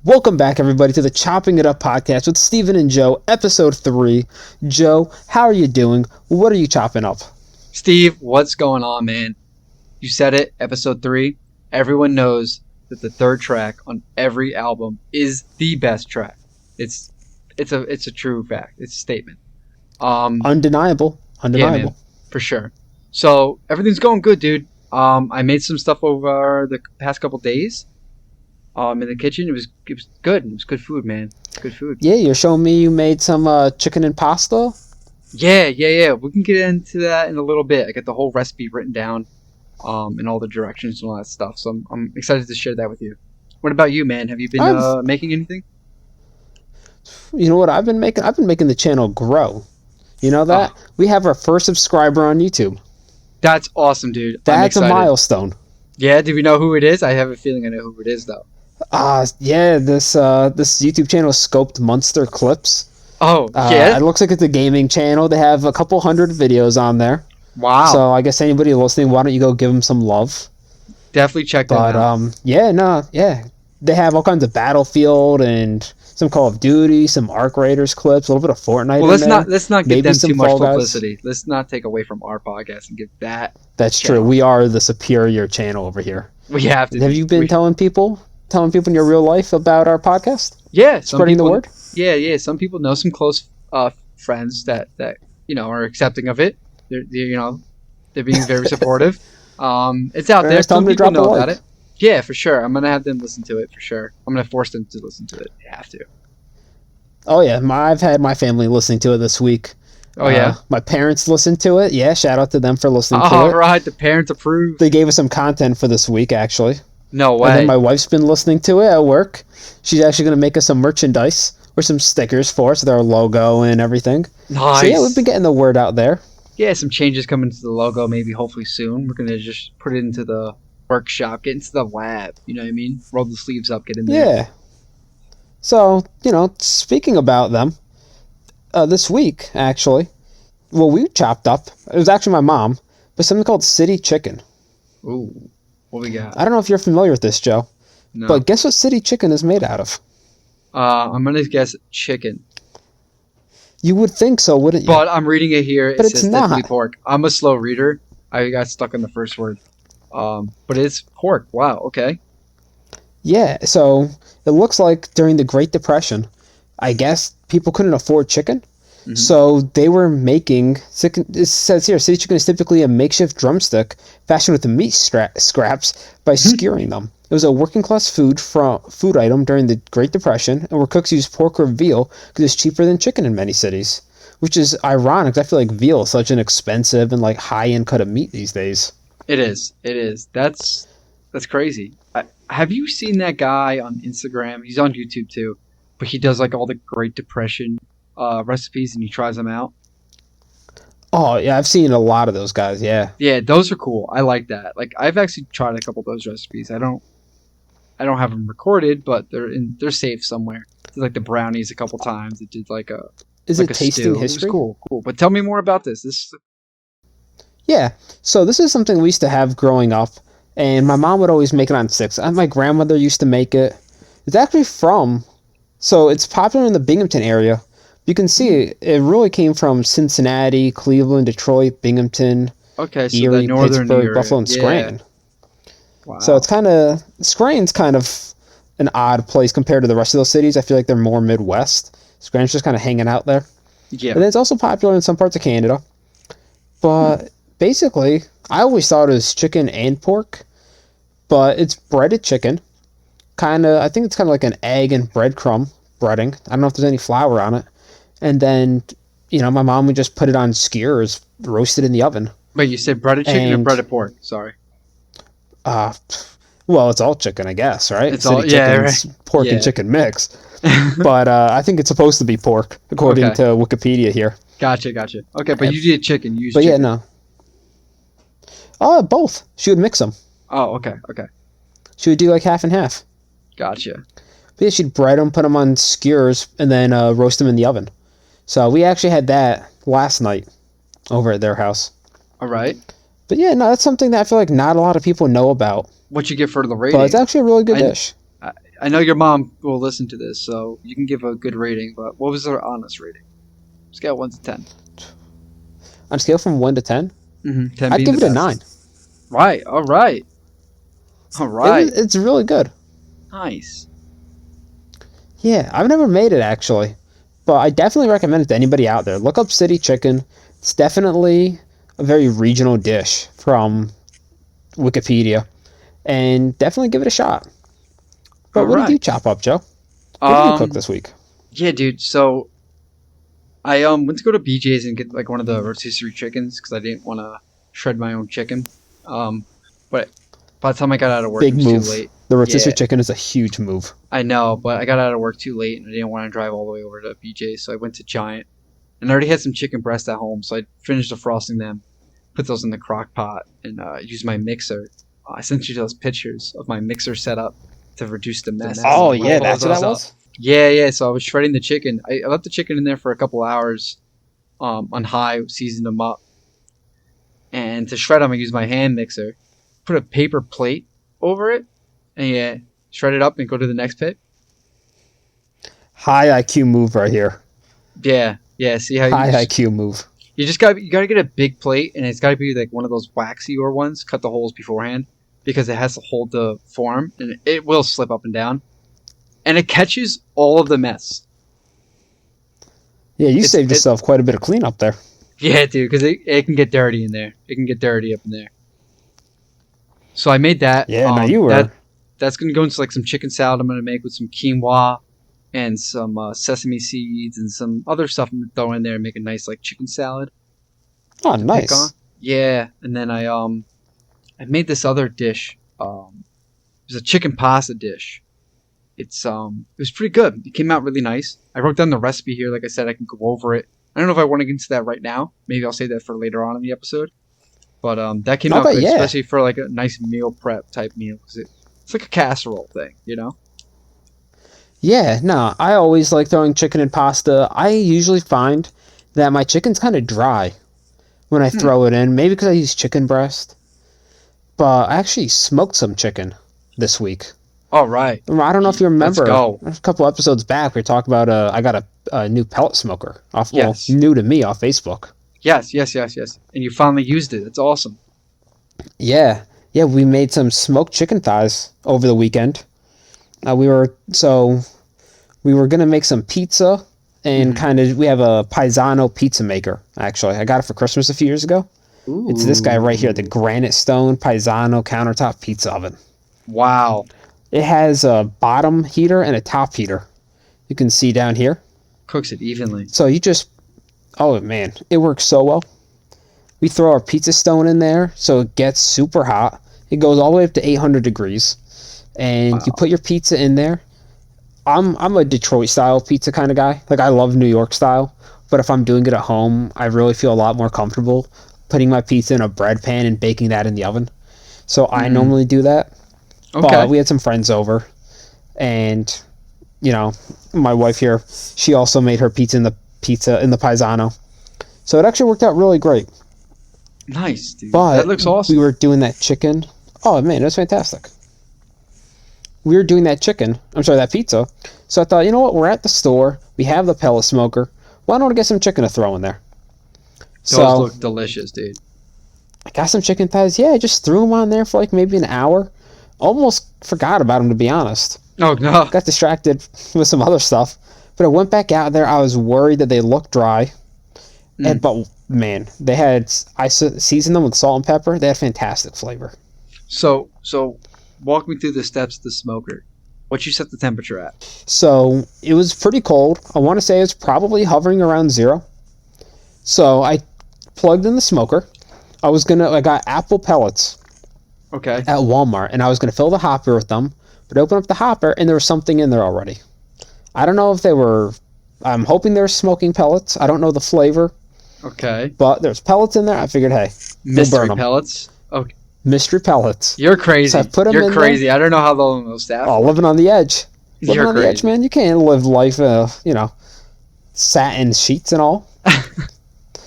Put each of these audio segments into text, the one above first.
Welcome back, everybody, to the Chopping It Up podcast with Steven and Joe, episode 3. Joe, how are you doing? What are you chopping up? Steve, what's going on, man? You said it, episode 3. Everyone knows that the third track on every album is the best track. It's a true fact. It's a statement. Undeniable. Yeah, man, for sure. So everything's going good, dude. I made some stuff over the past couple days. In the kitchen, it was good. It was good food, man. Good food. Yeah, you're showing me you made some chicken and pasta. Yeah. We can get into that in a little bit. I got the whole recipe written down, and all the directions and all that stuff. So I'm excited to share that with you. What about you, man? Have you been making anything? You know what I've been making? I've been making the channel grow. You know that? Oh. We have our first subscriber on YouTube. That's awesome, dude. That's a milestone. Yeah, do we know who it is? I have a feeling I know who it is, though. Yeah, this YouTube channel is Scoped Monster Clips. Oh, yeah? It looks like it's a gaming channel. They have a couple hundred videos on there. Wow. So I guess anybody listening, why don't you go give them some love? Definitely check them out. They have all kinds of Battlefield and some Call of Duty, some Arc Raiders clips, a little bit of Fortnite. Well, let's not give them too much publicity. Let's not take away from our podcast and give that. That's true. We are the superior channel over here. We have to. Have you been telling people in your real life about our podcast? Yeah, spreading the word. Yeah. Some people know, some close friends that are accepting of it. They're being very supportive. It's out there. Some people know about it. Yeah, for sure. I'm gonna have them listen to it for sure. I'm gonna force them to listen to it. They have to. Oh yeah, I've had my family listening to it this week. Oh yeah, my parents listened to it. Yeah, shout out to them for listening to it. All right, the parents approved. They gave us some content for this week, actually. No way. And then my wife's been listening to it at work. She's actually gonna make us some merchandise or some stickers for us with our logo and everything. Nice. So yeah, we've been getting the word out there. Yeah, some changes coming to the logo, maybe hopefully soon. We're gonna just put it into the workshop, get into the lab, you know what I mean? Roll the sleeves up, get in there. Yeah. So, speaking about them, this week, actually, we chopped up, it was actually my mom, but something called City Chicken. Ooh, what we got? I don't know if you're familiar with this, Joe, but guess what City Chicken is made out of? I'm going to guess chicken. You would think so, wouldn't you? But I'm reading it here, but it's not. Pork. I'm a slow reader. I got stuck on the first word. But it's pork. Wow, okay. Yeah, so it looks like during the Great Depression, I guess people couldn't afford chicken. Mm-hmm. So they were making, it says here, City Chicken is typically a makeshift drumstick fashioned with the meat scraps by skewering them. It was a working class food item during the Great Depression, and where cooks used pork or veal because it's cheaper than chicken in many cities. Which is ironic, because I feel like veal is such an expensive and high-end cut of meat these days. It is. That's crazy. Have you seen that guy on Instagram? He's on YouTube too, but he does all the Great Depression recipes and he tries them out. Oh yeah, I've seen a lot of those guys. Yeah. Yeah, those are cool. I like that. I've actually tried a couple of those recipes. I don't have them recorded, but they're safe somewhere. I did the brownies a couple times. It did Is it tasting stew. history? It was cool. But tell me more about this. Yeah, so this is something we used to have growing up, and my mom would always make it on sticks. My grandmother used to make it. It's actually so it's popular in the Binghamton area. You can see it really came from Cincinnati, Cleveland, Detroit, Binghamton, Erie, Pittsburgh, area. Buffalo, and Scranton. Wow. So Scranton's kind of an odd place compared to the rest of those cities. I feel like they're more Midwest. Scranton's just kind of hanging out there. Yeah. And it's also popular in some parts of Canada. But basically, I always thought it was chicken and pork, but it's breaded chicken. I think it's kind of like an egg and breadcrumb breading. I don't know if there's any flour on it. And then, my mom would just put it on skewers, roasted in the oven. Wait, you said breaded chicken or breaded pork? Sorry. Well, it's all chicken, I guess, right? It's all, yeah, right. Pork and chicken mix. But I think it's supposed to be pork, according to Wikipedia here. Gotcha. Okay, but you did chicken. You used but chicken. Yeah, no. Both. She would mix them. Oh, okay. She would do half and half. Gotcha. But yeah, she'd bread them, put them on skewers, and then roast them in the oven. So we actually had that last night over at their house. All right. But yeah, no, that's something that I feel like not a lot of people know about. What you get for the rating? But it's actually a really good dish. I know your mom will listen to this, so you can give a good rating. But what was her honest rating? Scale 1 to 10. On a scale from 1 to 10, 10 I'd being give the it a best. 9. Right. All right. All right. It's really good. Nice. Yeah, I've never made it actually, but I definitely recommend it to anybody out there. Look up city chicken. It's definitely a very regional dish from Wikipedia, and definitely give it a shot. But All what did you right. chop up, Joe? What did you cook Um. this week? Yeah, dude. So I went to go to BJ's and get like one of the rotisserie chickens because I didn't want to shred my own chicken. But by the time I got out of work, it Big was too move. late. The rotisserie Yeah, chicken is a huge move. I know, but I got out of work too late and I didn't want to drive all the way over to BJ's, so I went to Giant. And I already had some chicken breasts at home, so I finished defrosting them, put those in the crock pot, and used my mixer. I sent you those pictures of my mixer setup to reduce the mess. Oh yeah, that's what that was. Yeah, yeah. So I was shredding the chicken. I left the chicken in there for a couple hours, on high, seasoned them up, and to shred them, I used my hand mixer. Put a paper plate over it, and yeah, shred it up and go to the next pit. High IQ move right here. Yeah, yeah. See how High IQ move. you gotta get a big plate, and it's gotta be like one of those waxier ones. Cut the holes beforehand because it has to hold the form, and it will slip up and down, and it catches all of the mess. Yeah, you saved yourself quite a bit of cleanup there. Yeah, dude, because it can get dirty in there. It can get dirty up in there. So I made that. Yeah, now you were. That's gonna go into like some chicken salad. I'm gonna make with some quinoa and some sesame seeds and some other stuff I'm gonna throw in there and make a nice like chicken salad. Oh, To pick on. nice. Yeah, and then I made this other dish. It was a chicken pasta dish. It was pretty good. It came out really nice. I wrote down the recipe here. Like I said, I can go over it. I don't know if I want to get into that right now. Maybe I'll save that for later on in the episode. But that came out Okay, good, yeah. especially for like a nice meal prep type meal because it's like a casserole thing, you know. Yeah, no, I always like throwing chicken in pasta. I usually find that my chicken's kind of dry when I throw it in. Maybe because I use chicken breast. But I actually smoked some chicken this week. All right. I don't know if you remember. Let's go. A couple episodes back, we talked about I got a new pellet smoker off. Yes. Well, new to me off Facebook. Yes. And you finally used it. It's awesome. Yeah, we made some smoked chicken thighs over the weekend. We were gonna make some pizza and we have a Paisano pizza maker. Actually, I got it for Christmas a few years ago. Ooh. It's this guy right here, the Granite Stone Paisano countertop pizza oven. Wow. It has a bottom heater and a top heater. You can see down here. Cooks it evenly. So oh man, it works so well. We throw our pizza stone in there so it gets super hot. It goes all the way up to 800 degrees. And you put your pizza in there. I'm a Detroit style pizza kind of guy. Like I love New York style, but if I'm doing it at home, I really feel a lot more comfortable putting my pizza in a bread pan and baking that in the oven. So I normally do that. Okay. But we had some friends over, and my wife here, she also made her pizza in the Paisano. So it actually worked out really great. Nice, dude. But that looks awesome. We were doing that chicken. Oh man, it was fantastic. We were doing that pizza. So I thought, you know what? We're at the store. We have the pellet smoker. Why don't we get some chicken to throw in there? Those look delicious, dude. I got some chicken thighs. Yeah, I just threw them on there for like maybe an hour. Almost forgot about them, to be honest. Oh, no. Got distracted with some other stuff. But I went back out there. I was worried that they looked dry. But man, I seasoned them with salt and pepper. They had fantastic flavor. So walk me through the steps of the smoker. What you set the temperature at? So it was pretty cold. I want to say it's probably hovering around 0. So I plugged in the smoker. I got apple pellets. Okay. At Walmart, and I was going to fill the hopper with them, but I opened up the hopper, and there was something in there already. I don't know if I'm hoping they're smoking pellets. I don't know the flavor. Okay. But there's pellets in there. I figured, hey, mystery we'll burn pellets? Okay. Mystery pellets. You're crazy. So I put them You're crazy. There. I don't know how long they'll stay. Oh, living on the edge. Living You're on crazy. the edge, man. You can't live life, satin sheets and all.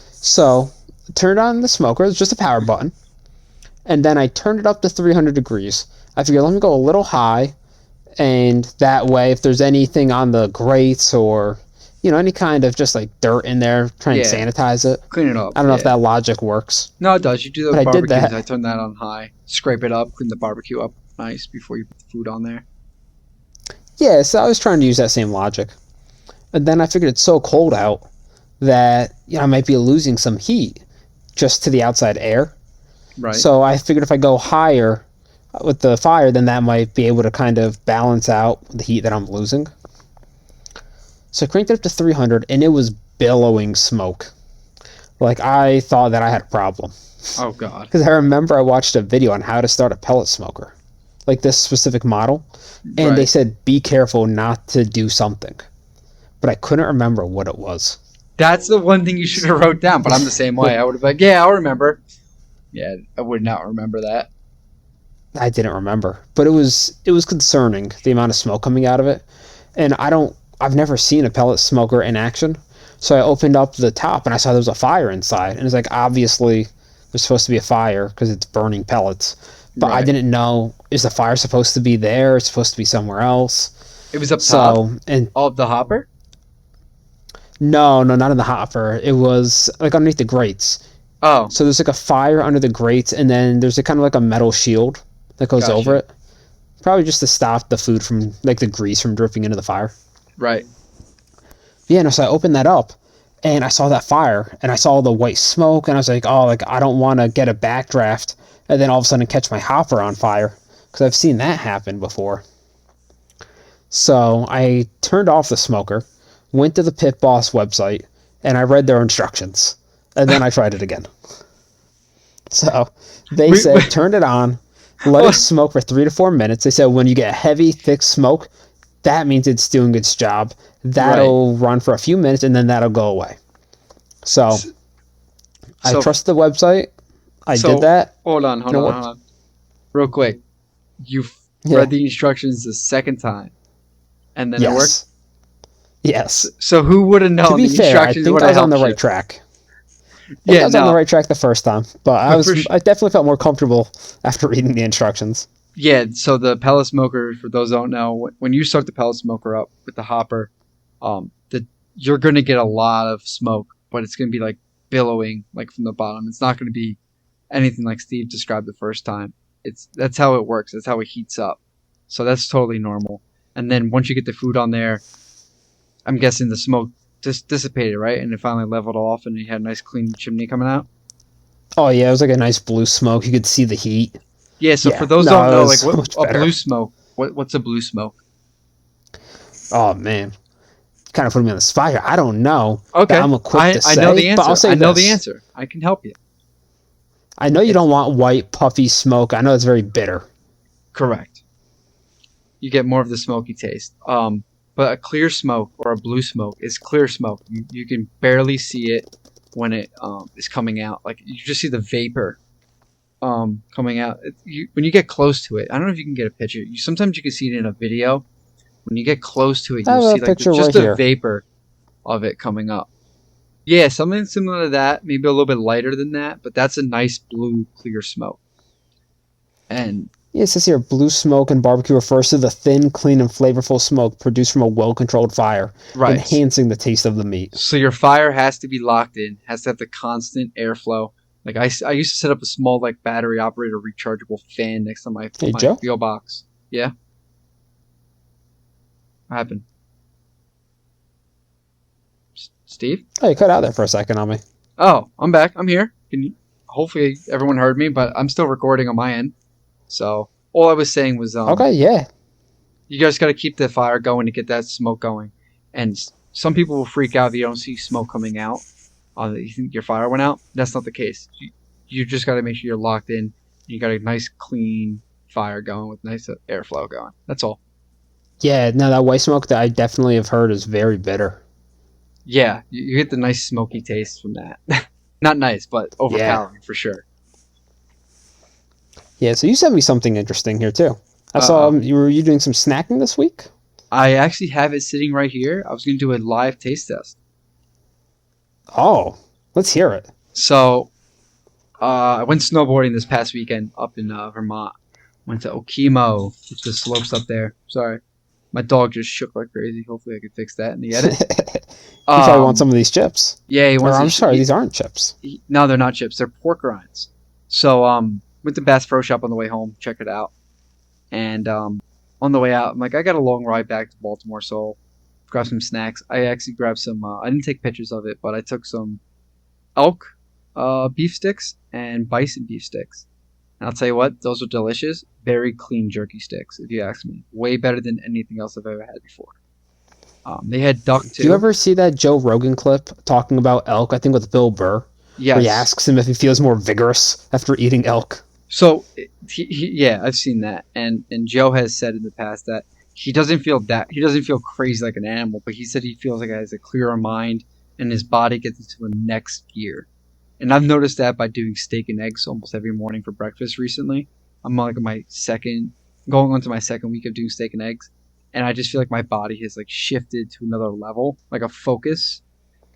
So, turned on the smoker. It's just a power button. And then I turned it up to 300 degrees. I figured, let me go a little high And that way, if there's anything on the grates or, any kind of just like dirt in there, try and Yeah, sanitize it. clean it up. I don't know if Yeah. that logic works, No, it does. You do the but I did barbecues. I that. turn that on high. Scrape it up. Clean the barbecue up nice before you put the food on there. Yeah, so I was trying to use that same logic. And then I figured it's so cold out that I might be losing some heat just to the outside air. Right. So I figured if I go higher with the fire, then that might be able to kind of balance out the heat that I'm losing. So I cranked it up to 300, and it was billowing smoke. Like, I thought that I had a problem. Oh God. Because I remember I watched a video on how to start a pellet smoker, like this specific model, and they Right. said be careful not to do something. But I couldn't remember what it was. That's the one thing you should have wrote down. But I'm the same way. I would have been like, yeah, I'll remember. Yeah, I would not remember that. I didn't remember, but it was concerning, the amount of smoke coming out of it. And I've never seen a pellet smoker in action. So I opened up the top and I saw there was a fire inside, and it's like, obviously there's supposed to be a fire because it's burning pellets. But I Right. didn't know, is the fire supposed to be there? It's supposed to be somewhere else. It was up top So, and of the hopper. no, not in the hopper. It was like underneath the grates. Oh, So there's like a fire under the grates, and then there's a kind of like a metal shield that goes over gotcha. it. Probably just to stop the food from, like, the grease from dripping into the fire. Right. Yeah, no, so I opened that up, and I saw that fire, and I saw the white smoke, and I was like, oh, like, I don't want to get a backdraft, and then all of a sudden catch my hopper on fire, because I've seen that happen before. So I turned off the smoker, went to the Pit Boss website, and I read their instructions, and then I tried it again. So they Wait, said, wait. turn it on, let it smoke for 3 to 4 minutes. They said when you get heavy, thick smoke, that means it's doing its job. Right. That'll run for a few minutes, and then that'll go away. So I So, trust the website. I did so that, hold on, and hold it on, worked. hold on. Real quick. You Yeah. read the instructions the second time, and then it worked. Yes. Yes. So who would have To known be the fair, I instructions think would I have was on the helped right you? track. I think I Yeah, was on the no. right track the first time, but But for I definitely felt more comfortable after reading the instructions. yeah, so the pellet smoker, for those who don't know, when you start the pellet smoker up with the hopper, the you're gonna get a lot of smoke, but it's gonna be like billowing like from the bottom. It's not gonna be anything like Steve described the first time. That's how it works. That's how it heats up. So that's totally normal. And then once you get the food on there, I'm guessing the smoke just dissipated, right? And it finally leveled off, and you had a nice clean chimney coming out. Oh yeah, it was like a nice blue smoke. You could see the heat. Yeah. So for Yeah, those who don't no, it know, was like so what much a better. blue smoke. What's a blue smoke? Oh man, kind of put me on the spot here. I don't know that Okay, I'm equipped to I know say, the but I'll answer. say I know the this: answer. I can help you. I know you It's don't want white puffy smoke. I know it's very bitter. correct. You get more of the smoky taste. But a clear smoke or a blue smoke is clear smoke. You can barely see it when it is coming out. Like you just see the vapor coming out. When you get close to it, I don't know if you can get a picture. Sometimes you can see it in a video. When you get close to it, I you'll have a see like picture just right the here. vapor of it coming up. Yeah, something similar to that, maybe a little bit lighter than that, but that's a nice blue clear smoke. And Yeah, it says here, blue smoke in barbecue refers to the thin, clean, and flavorful smoke produced from a well-controlled fire, right, enhancing the taste of the meat. so your fire has to be locked in, has to have the constant airflow. Like I used to set up a small like battery operated rechargeable fan next to Hey, my Joe? fuel box. Yeah, what happened? Steve? Oh, you cut out there for a second on me. Oh, I'm back. I'm here. Can you? Hopefully everyone heard me, but I'm still recording on my end. So all I was saying was Okay, yeah. you guys got to keep the fire going to get that smoke going. And some people will freak out if you don't see smoke coming out. You think your fire went out? That's not the case. You just got to make sure you're locked in. You got a nice clean fire going with nice airflow going. That's all. Yeah, no, that white smoke that I definitely have heard is very bitter. Yeah, you get the nice smoky taste from that. Not nice, but Yeah. overpowering for sure. Yeah, so you sent me something interesting here, too. I Uh saw oh. you doing some snacking this week? I actually have it sitting right here. I was going to do a live taste test. Oh, let's hear it. So I went snowboarding this past weekend up in Vermont, Went to Okemo, which is the slopes up there. Sorry, my dog just shook like crazy. Hopefully, I can fix that in the edit. You probably want some of these chips. Yeah, he Or wants. I'm sorry, these aren't chips. No, they're not chips. They're pork rinds. So went to Bass Pro Shop on the way home. Check it out. And on the way out, I'm like, I got a long ride back to Baltimore, so grab some snacks. I actually grabbed some. I didn't take pictures of it, but I took some elk beef sticks and bison beef sticks. And I'll tell you what, those are delicious. Very clean jerky sticks, if you ask me. Way better than anything else I've ever had before. They had duck too. Do you ever see that Joe Rogan clip talking about elk? I think with Bill Burr, yes. Where he asks him if he feels more vigorous after eating elk. So, yeah, I've seen that, and Joe has said in the past that he doesn't feel crazy like an animal, but he said he feels like he has a clearer mind, and his body gets into a next gear. And I've noticed that by doing steak and eggs almost every morning for breakfast recently. I'm like going on to my second week of doing steak and eggs, and I just feel like my body has like shifted to another level, like a focus,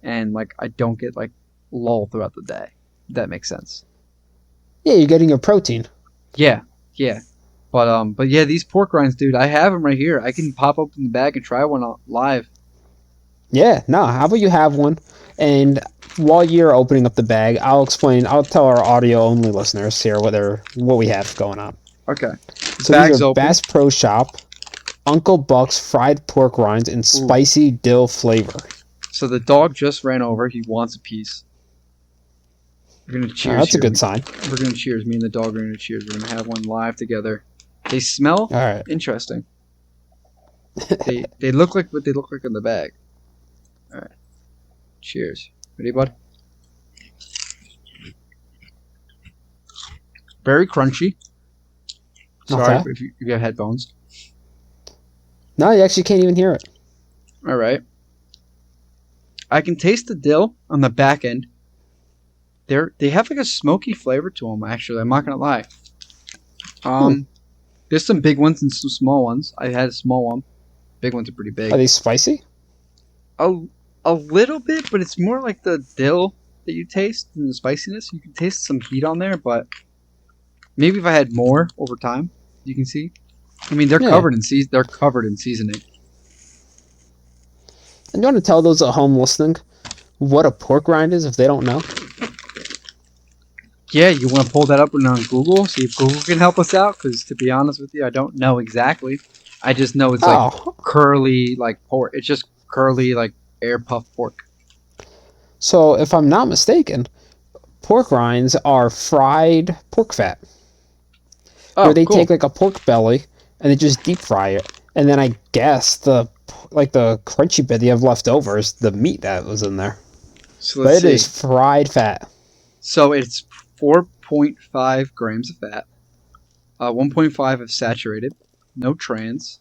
and like I don't get like lull throughout the day. If that makes sense. Yeah, you're getting your protein. Yeah. But yeah, these pork rinds, dude, I have them right here. I can pop open the bag and try one live. Yeah, no, how about you have one? And while you're opening up the bag, I'll tell our audio-only listeners here what we have going on. Okay. So these are Bass Pro Shop, Uncle Buck's fried pork rinds in spicy dill flavor. So the dog just ran over. He wants a piece. We're going to cheers. That's a good sign. We're going to cheers. Me and the dog are going to cheers. We're going to have one live together. They smell interesting. They look like what they look like in the bag. All right. Cheers. Ready, bud? Very crunchy. Sorry if you have headphones. No, you actually can't even hear it. All right. I can taste the dill on the back end. They have like a smoky flavor to them. Actually, I'm not gonna lie. There's some big ones and some small ones. I had a small one. Big ones are pretty big. Are they spicy? A little bit, but it's more like the dill that you taste than the spiciness. You can taste some heat on there, but maybe if I had more over time, you can see. I mean, they're covered in seasoning. And you want to tell those at home listening what a pork rind is if they don't know? Yeah, you want to pull that up on Google, see if Google can help us out, because to be honest with you, I don't know exactly. I just know it's like curly, like pork. It's just curly, like air puff pork. So, if I'm not mistaken, pork rinds are fried pork fat. Where they take like a pork belly and they just deep fry it. And then I guess the crunchy bit you have left over is the meat that was in there. So let's see. It is fried fat. So it's 4.5 grams of fat, 1.5 of saturated, no trans.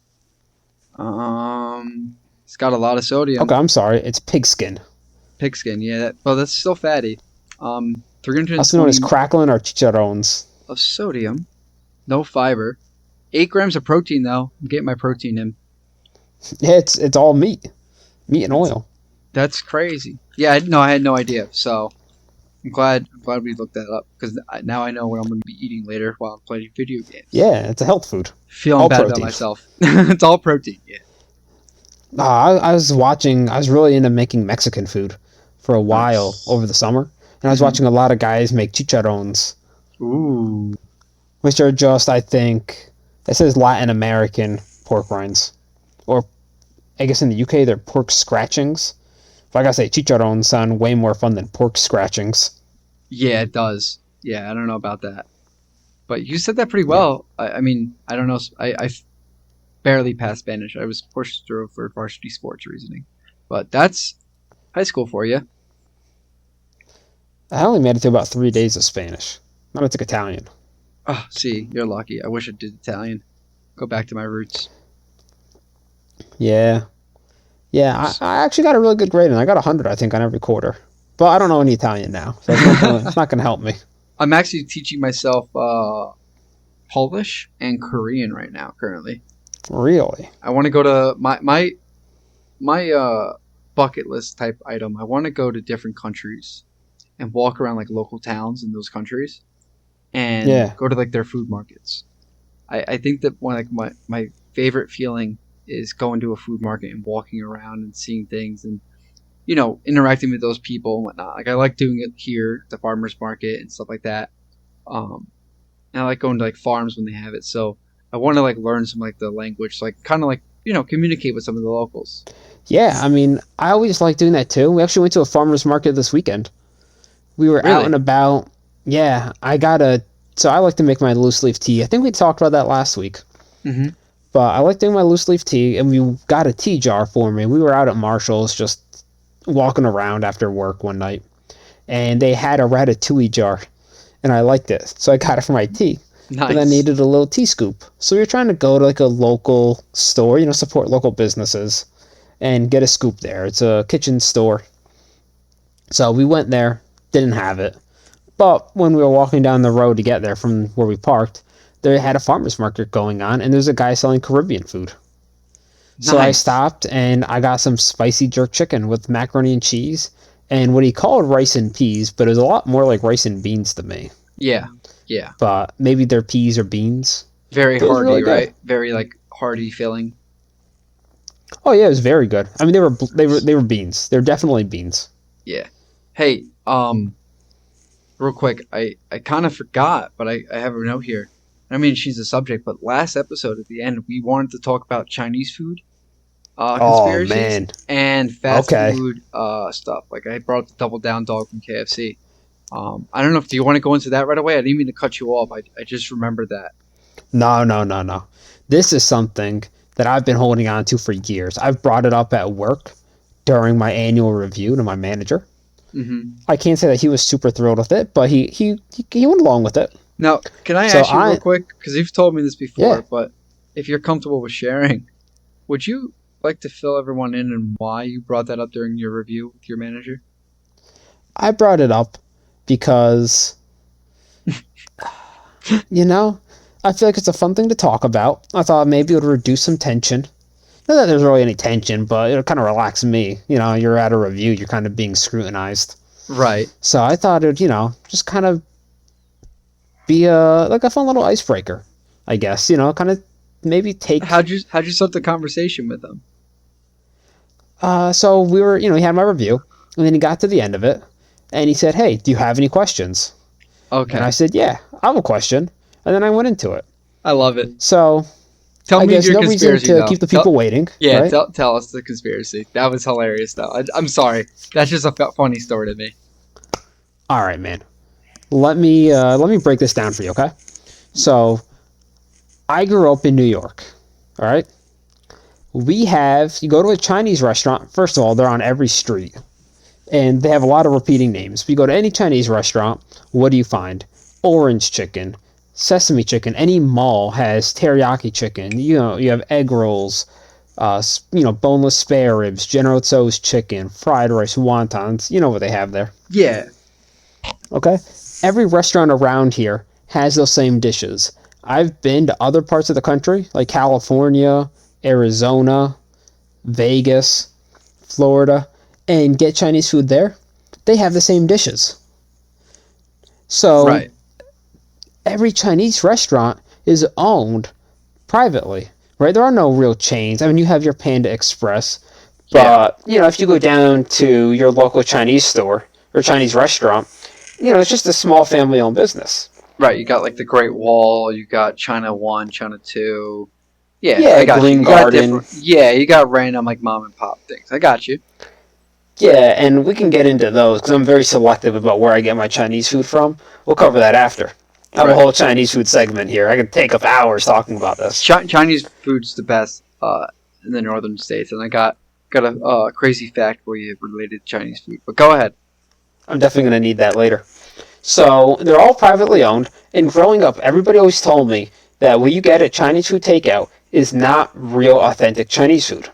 It's got a lot of sodium. Okay, I'm sorry. It's pig skin. Pig skin, yeah. That's still fatty. 320 also known as crackling or chicharrones. Of sodium, no fiber. 8 grams of protein, though. I'm getting my protein in. Yeah, it's all meat and oil. That's crazy. Yeah, I had no idea. So I'm glad we looked that up, because now I know what I'm going to be eating later while I'm playing video games. Yeah, it's a health food. Feeling all bad protein. About myself. It's all protein. Yeah. I was really into making Mexican food for a while over the summer, and I was watching a lot of guys make chicharrones. Ooh. Which are just, I think, it says Latin American pork rinds. Or, I guess in the UK, they're pork scratchings. But I gotta say, chicharrones sound way more fun than pork scratchings. Yeah, it does. Yeah, I don't know about that. But you said that pretty well. Yeah. I mean, I don't know. I barely passed Spanish. I was pushed through for varsity sports reasoning. But that's high school for you. I only made it to about 3 days of Spanish. Now I took Italian. Oh, see, you're lucky. I wish I did Italian. Go back to my roots. Yeah. Yeah, I actually got a really good grade, and I got 100, I think, on every quarter. But I don't know any Italian now, so it's not going to help me. I'm actually teaching myself Polish and Korean right now, currently. Really? I want to go to my bucket list type item. I want to go to different countries and walk around like local towns in those countries and go to like their food markets. I think that one like my favorite feeling is going to a food market and walking around and seeing things and interacting with those people and whatnot. Like I like doing it here at the farmers market and stuff like that. Um, and I like going to like farms when they have it. So I want to like learn some like the language, so, like kind of like communicate with some of the locals. Yeah, I mean, I always like doing that too. We actually went to a farmer's market this weekend. We were out and Really? about. Yeah, I got a. So I like to make my loose leaf tea. I think we talked about that last week. Mm-hmm. But I like doing my loose leaf tea, and we got a tea jar for me. We were out at Marshall's just walking around after work one night, and they had a ratatouille jar, and I liked it, so I got it for my tea. But I Nice. needed a little tea scoop, so we were trying to go to like a local store, support local businesses, and get a scoop there. It's a kitchen store, so we went there, didn't have it. But when we were walking down the road to get there from where we parked, they had a farmer's market going on, and there's a guy selling Caribbean food. So I Nice. stopped and I got some spicy jerk chicken with macaroni and cheese and what he called rice and peas, but it was a lot more like rice and beans to me. Yeah. Yeah. But maybe they're peas or beans. Very But it was really hearty, good. right? Very like hearty filling. Oh yeah, it was very good. I mean, Nice. they were beans. They're definitely beans. Yeah. Hey, real quick, I kind of forgot, but I have a note here. I mean, she's a subject, but last episode at the end, we wanted to talk about Chinese food Oh conspiracies man. and fast Okay. food stuff. Like I brought the double down dog from KFC. I don't know if do you want to go into that right away? I didn't mean to cut you off. I just remembered that. No, no, no, no. This is something that I've been holding on to for years. I've brought it up at work during my annual review to my manager. Hmm. I can't say that he was super thrilled with it, but he went along with it. Now, can I So ask you real I quick? Because you've told me this yeah, before, but if you're comfortable with sharing, would you like to fill everyone in on why you brought that up during your review with your manager? I brought it up because you know I feel like it's a fun thing to talk about. I thought maybe it would reduce some tension. Not that there's really any tension, but it'll kind of relax me. You're at a review, you're kind of being scrutinized. Right. So I thought it'd just kind of be like a fun little icebreaker. I guess kind of maybe take. How'd you start the conversation with them? So we were he had my review, and then he got to the end of it, and he said, "Hey, do you have any questions?" And I Okay, said, "Yeah, I have a question," and then I went into it. I love it. So Tell I me guess your no reason conspiracy to though. keep the people waiting, Yeah, right? tell us the conspiracy. That was hilarious though. I'm sorry. That's just a funny story to me. All right, man. Let me break this down for you, okay? So I grew up in New York. All right. You go to a Chinese restaurant. First of all, they're on every street, and they have a lot of repeating names. If you go to any Chinese restaurant, what do you find? Orange chicken, sesame chicken. Any mall has teriyaki chicken. You have egg rolls, boneless spare ribs, General Tso's chicken, fried rice, wontons. You know what they have there. Yeah. Okay? Every restaurant around here has those same dishes. I've been to other parts of the country, like California, Arizona, Vegas, Florida, and get Chinese food there. They have the same dishes. So Right. every Chinese restaurant is owned privately, right? There are no real chains. I mean, you have your Panda Express, Yeah. but if you go down to your local Chinese store or Chinese restaurant, it's just a small family-owned business. Right. You got like the Great Wall. You got China One, China Two. Yeah, I Yeah, got you. Green You got Garden. different. Yeah, you got random like mom and pop things. I got you. Yeah, and we can get into those because I'm very selective about where I get my Chinese food from. We'll cover that after. I have a Right. whole Chinese food segment here. I could take up hours talking about this. Chinese food's the best in the northern states, and I got a crazy fact for you related to Chinese food. But go ahead. I'm definitely going to need that later. So they're all privately owned, and growing up, everybody always told me that what you get at Chinese food takeout is not real authentic Chinese food.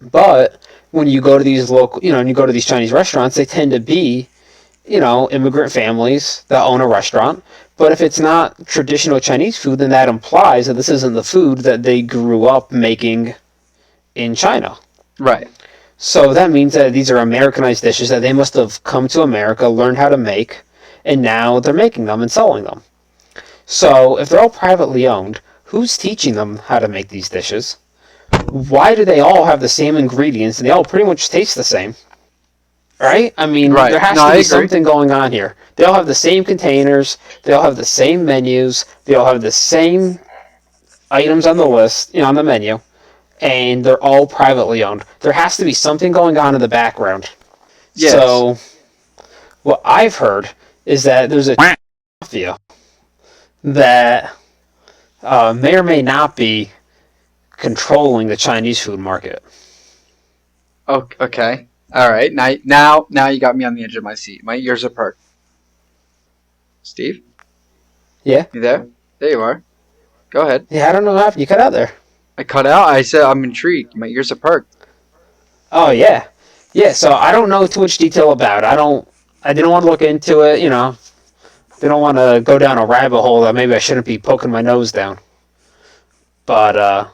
But when you go to these local, and you go to these Chinese restaurants, they tend to be, immigrant families that own a restaurant. But if it's not traditional Chinese food, then that implies that this isn't the food that they grew up making in China. Right. So that means that these are Americanized dishes that they must have come to America, learned how to make, and now they're making them and selling them. So if they're all privately owned, who's teaching them how to make these dishes? Why do they all have the same ingredients and they all pretty much taste the same? Right? I mean, Right. there has No, to I be agree. something going on here. They all have the same containers, they all have the same menus, they all have the same items on the list, on the menu, and they're all privately owned. There has to be something going on in the background. Yes. So, what I've heard is that there's a mafia that may or may not be controlling the Chinese food market. Okay. All right. Now you got me on the edge of my seat. My ears are perked. Steve, Yeah? you there? There you are. Go ahead. Yeah, I don't know what happened. You cut out there. I cut out. I said I'm intrigued. My ears are perked. Oh, yeah. Yeah, so I don't know too much detail about it. I didn't want to look into it, Didn't want to go down a rabbit hole that maybe I shouldn't be poking my nose down. But, uh,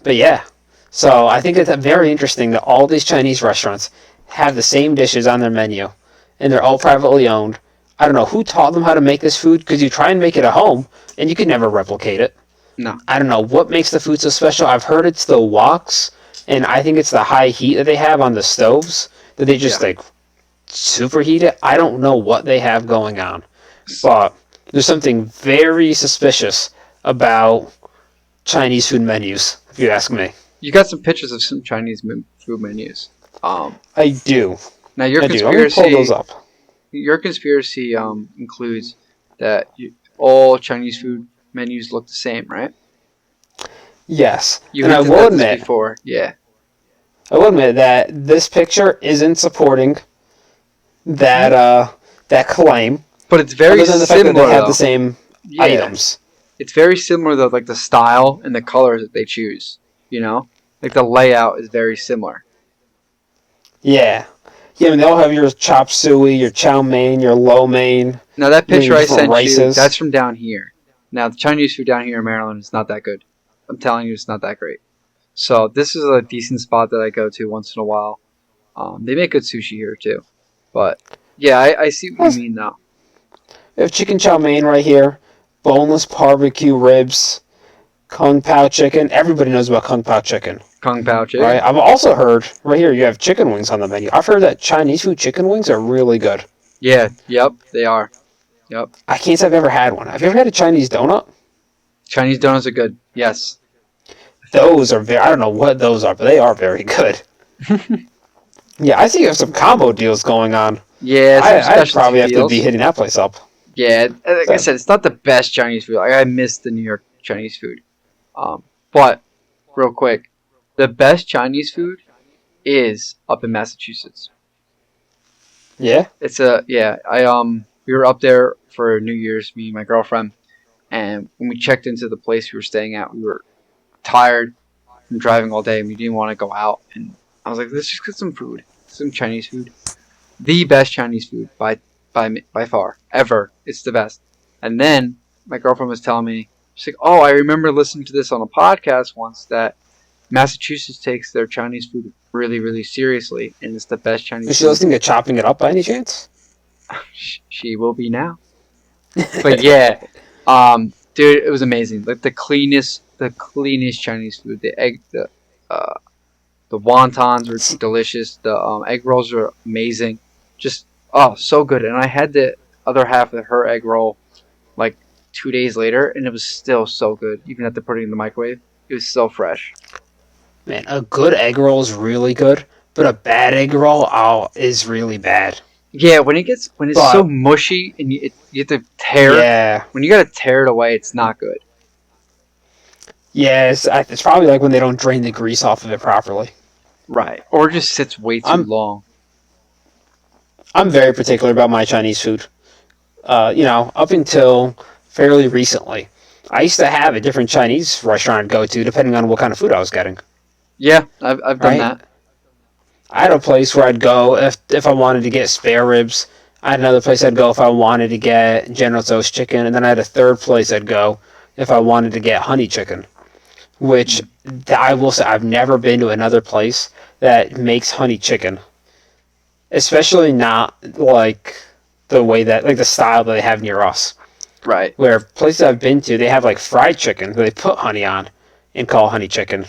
but yeah. So I think it's very interesting that all these Chinese restaurants have the same dishes on their menu, and they're all privately owned. I don't know who taught them how to make this food, because you try and make it at home, and you can never replicate it. No. I don't know what makes the food so special. I've heard it's the woks, and I think it's the high heat that they have on the stoves, that they just, Yeah. superheat it. I don't know what they have going on. But there's something very suspicious about Chinese food menus, if you ask me. You got some pictures of some Chinese food menus. I do. Now your I do. Let me pull conspiracy, those up. includes that all Chinese food menus look the same, right? Yes. You And hinted at this before. Yeah. I will admit that this picture isn't supporting that Mhm. that claim, But it's very other than the fact that they similar have the though. same Yeah. items. It's very similar though, like the style and the colors that they choose. You know, like the layout is very similar. Yeah. Yeah, I mean, they all have your chop suey, your chow mein, your lo mein, Now that your picture I different sent you, rices. that's from down here. Now the Chinese food down here in Maryland is not that good. I'm telling you, it's not that great. So this is a decent spot that I go to once in a while. They make good sushi here too. But yeah, I see what you mean though. We have chicken chow mein right here, boneless barbecue ribs, kung pao chicken. Everybody knows about kung pao chicken, Kung Pao right? chicken. I've also heard right here you have chicken wings on the menu. I've heard that Chinese food chicken wings are really good. Yeah, yep, they are. Yep. I can't say I've ever had one. Have you ever had a Chinese donut? Chinese donuts are good. Yes. Those are very. I don't know what those are, but they are very good. Yeah, I think you have some combo deals going on. Yeah, some I'd specialty probably have to be deals. hitting that place up. Yeah, like I So, said, it's not the best Chinese food. Like, I miss the New York Chinese food. But real quick, the best Chinese food is up in Massachusetts. yeah. It's a yeah. We were up there for New Year's, me and my girlfriend, and when we checked into the place we were staying at, we were tired from driving all day, and we didn't want to go out. And I was like, let's just get some food, some Chinese food. The best Chinese food by far ever. It's the best. And then my girlfriend was telling me, she's like, "Oh, I remember listening to this on a podcast once that Massachusetts takes their Chinese food really, really seriously, and it's the best Chinese Is she food." listening to Chopping It Up by any chance? She will be now. But yeah, dude, it was amazing. Like the cleanest Chinese food. Uh, the wontons were delicious. The egg rolls were amazing. Just so good. And I had the other half of her egg roll like 2 days later, and it was still so good. Even after putting it in the microwave, it was so fresh. Man, a good egg roll is really good, but a bad egg roll is really bad. Yeah, when it's so But mushy and you have to tear yeah, when you gotta tear it away, it's not good. yeah, it's probably like when they don't drain the grease off of it properly. Right. Or it just sits way too I'm long. I'm very particular about my Chinese food. Up until fairly recently, I used to have a different Chinese restaurant I'd go to depending on what kind of food I was getting. Yeah, I've done Right? that. I had a place where I'd go if I wanted to get spare ribs. I had another place I'd go if I wanted to get General Tso's chicken, and then I had a third place I'd go if I wanted to get honey chicken. Which Mm. I will say I've never been to another place that makes honey chicken, especially not like the way that like the style that they have near us. Right. Where places I've been to, they have like fried chicken that they put honey on and call honey chicken.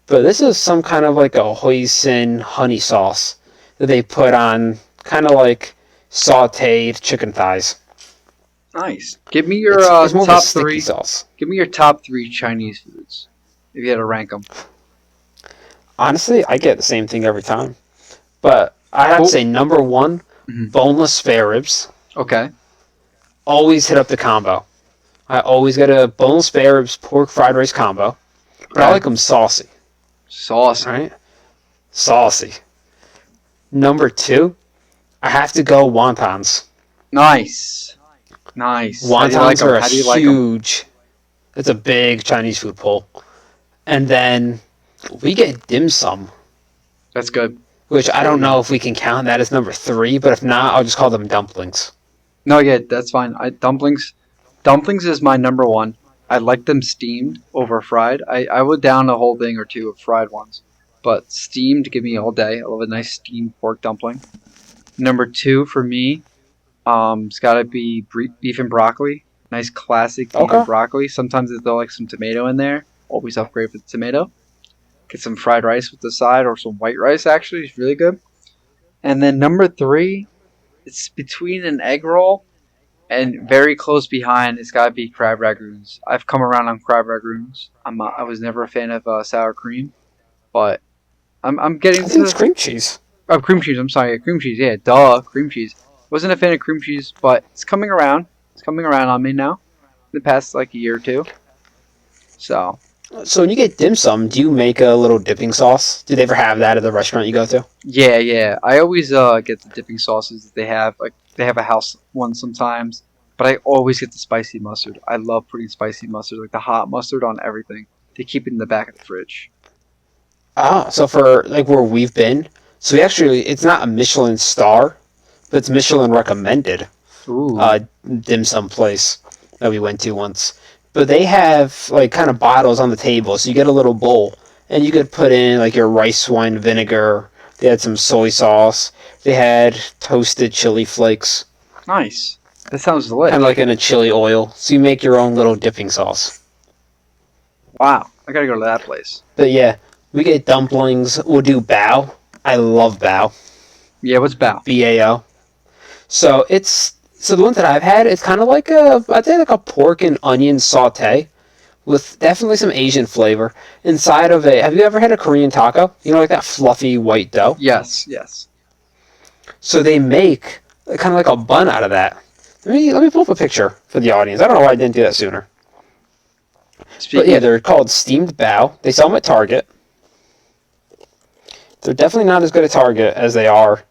But this is some kind of like a hoisin honey sauce that they put on kind of like sauteed chicken thighs. Nice. Give me your It's more of a top sticky three. sauce. Give me your top three Chinese foods. If you had to rank them. Honestly, I get the same thing every time. But I have to say, number one, boneless spare ribs. Okay. Always hit up the combo. I always get a boneless spare ribs pork fried rice combo. But I like them saucy. Saucy. Right? Saucy. Number two, I have to go wontons. Nice. Wontons are huge. It's a big Chinese food pull. And then we get dim sum. That's good. Which I don't know if we can count that as number three, but if not, I'll just call them dumplings. No, yeah, that's fine. Dumplings is my number one. I like them steamed over fried. I would down a whole thing or two of fried ones. But steamed, give me all day. I love a nice steamed pork dumpling. Number two for me, it's got to be beef and broccoli. Nice classic beef and broccoli. Sometimes they'll like some tomato in there. Always upgrade with the tomato. Get some fried rice with the side, or some white rice, actually. It's really good. And then number three, it's between an egg roll and very close behind, it's got to be crab ragoons. I've come around on crab ragoons. I was never a fan of sour cream, but I'm getting I think it's cream cheese. Oh, cream cheese. I'm sorry, cream cheese. Yeah, duh, cream cheese. Wasn't a fan of cream cheese, but it's coming around. It's coming around on me now. In the past like a year or two. So when you get dim sum, do you make a little dipping sauce? Do they ever have that at the restaurant you go to? Yeah. I always get the dipping sauces that they have. Like they have a house one sometimes, but I always get the spicy mustard. I love putting spicy mustard, like the hot mustard, on everything. They keep it in the back of the fridge. So for like where we've been, so we actually, it's not a Michelin star, but it's Michelin recommended. Ooh. Dim sum place that we went to once. But they have like kind of bottles on the table, so you get a little bowl, and you could put in like your rice wine vinegar. They had some soy sauce. They had toasted chili flakes. Nice. That sounds delicious. Kind of like in a chili oil. So you make your own little dipping sauce. Wow. I gotta go to that place. But yeah, we get dumplings. We'll do bao. I love bao. Yeah, what's bao? B-A-O. So the one that I've had, it's kind of like I'd say like a pork and onion saute with definitely some Asian flavor inside of have you ever had a Korean taco? You know, like that fluffy white dough? Yes. So they make kind of like a bun out of that. Let me pull up a picture for the audience. I don't know why I didn't do that sooner. But yeah, they're called steamed bao. They sell them at Target. They're definitely not as good at Target as they are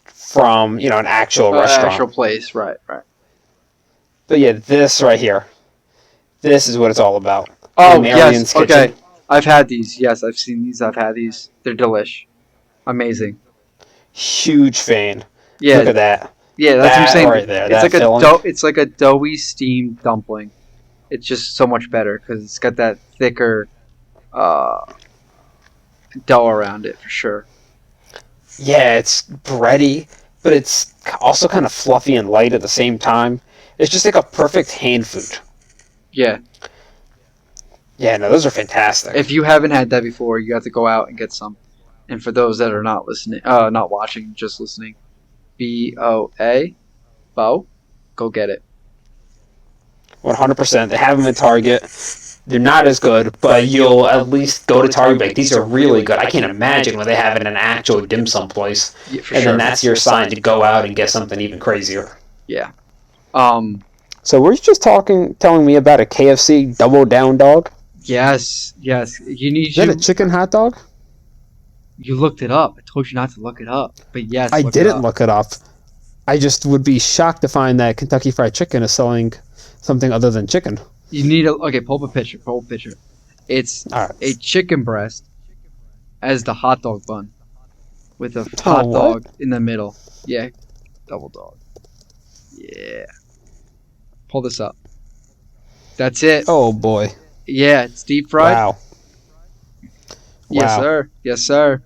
from, an actual restaurant. Actual place, right. But yeah, this right here. This is what it's all about. Oh, Marian's yes, okay. I've had these. Yes, I've seen these. I've had these. They're delish. Amazing. Huge fan. Yeah. Look at that. Yeah, that's what I'm saying. Right there. It's like a doughy steamed dumpling. It's just so much better because it's got that thicker dough around it for sure. Yeah, it's bready, but it's also kind of fluffy and light at the same time. It's just like a perfect hand food. Yeah. Yeah, no, those are fantastic. If you haven't had that before, you have to go out and get some. And for those that are not listening, not watching, just listening, B-O-A, Bo, go get it. 100%. They have them at Target. They're not as good, but you'll at least go to Target. Like, these are really good. I can't imagine what they have in an actual dim sum place. Yeah, for and sure. Then that's your sign to go out and get something even crazier. Yeah. So were you just telling me about a KFC Double Down dog? Yes. Is that a chicken hot dog? You looked it up. I told you not to look it up. But yes, I didn't look it up. I just would be shocked to find that Kentucky Fried Chicken is selling something other than chicken. You need pull up a picture. It's a chicken breast as the hot dog bun with a hot dog in the middle. Yeah, double dog. Yeah. Pull this up. That's it. Oh boy. Yeah, it's deep fried. Wow. Yes, sir.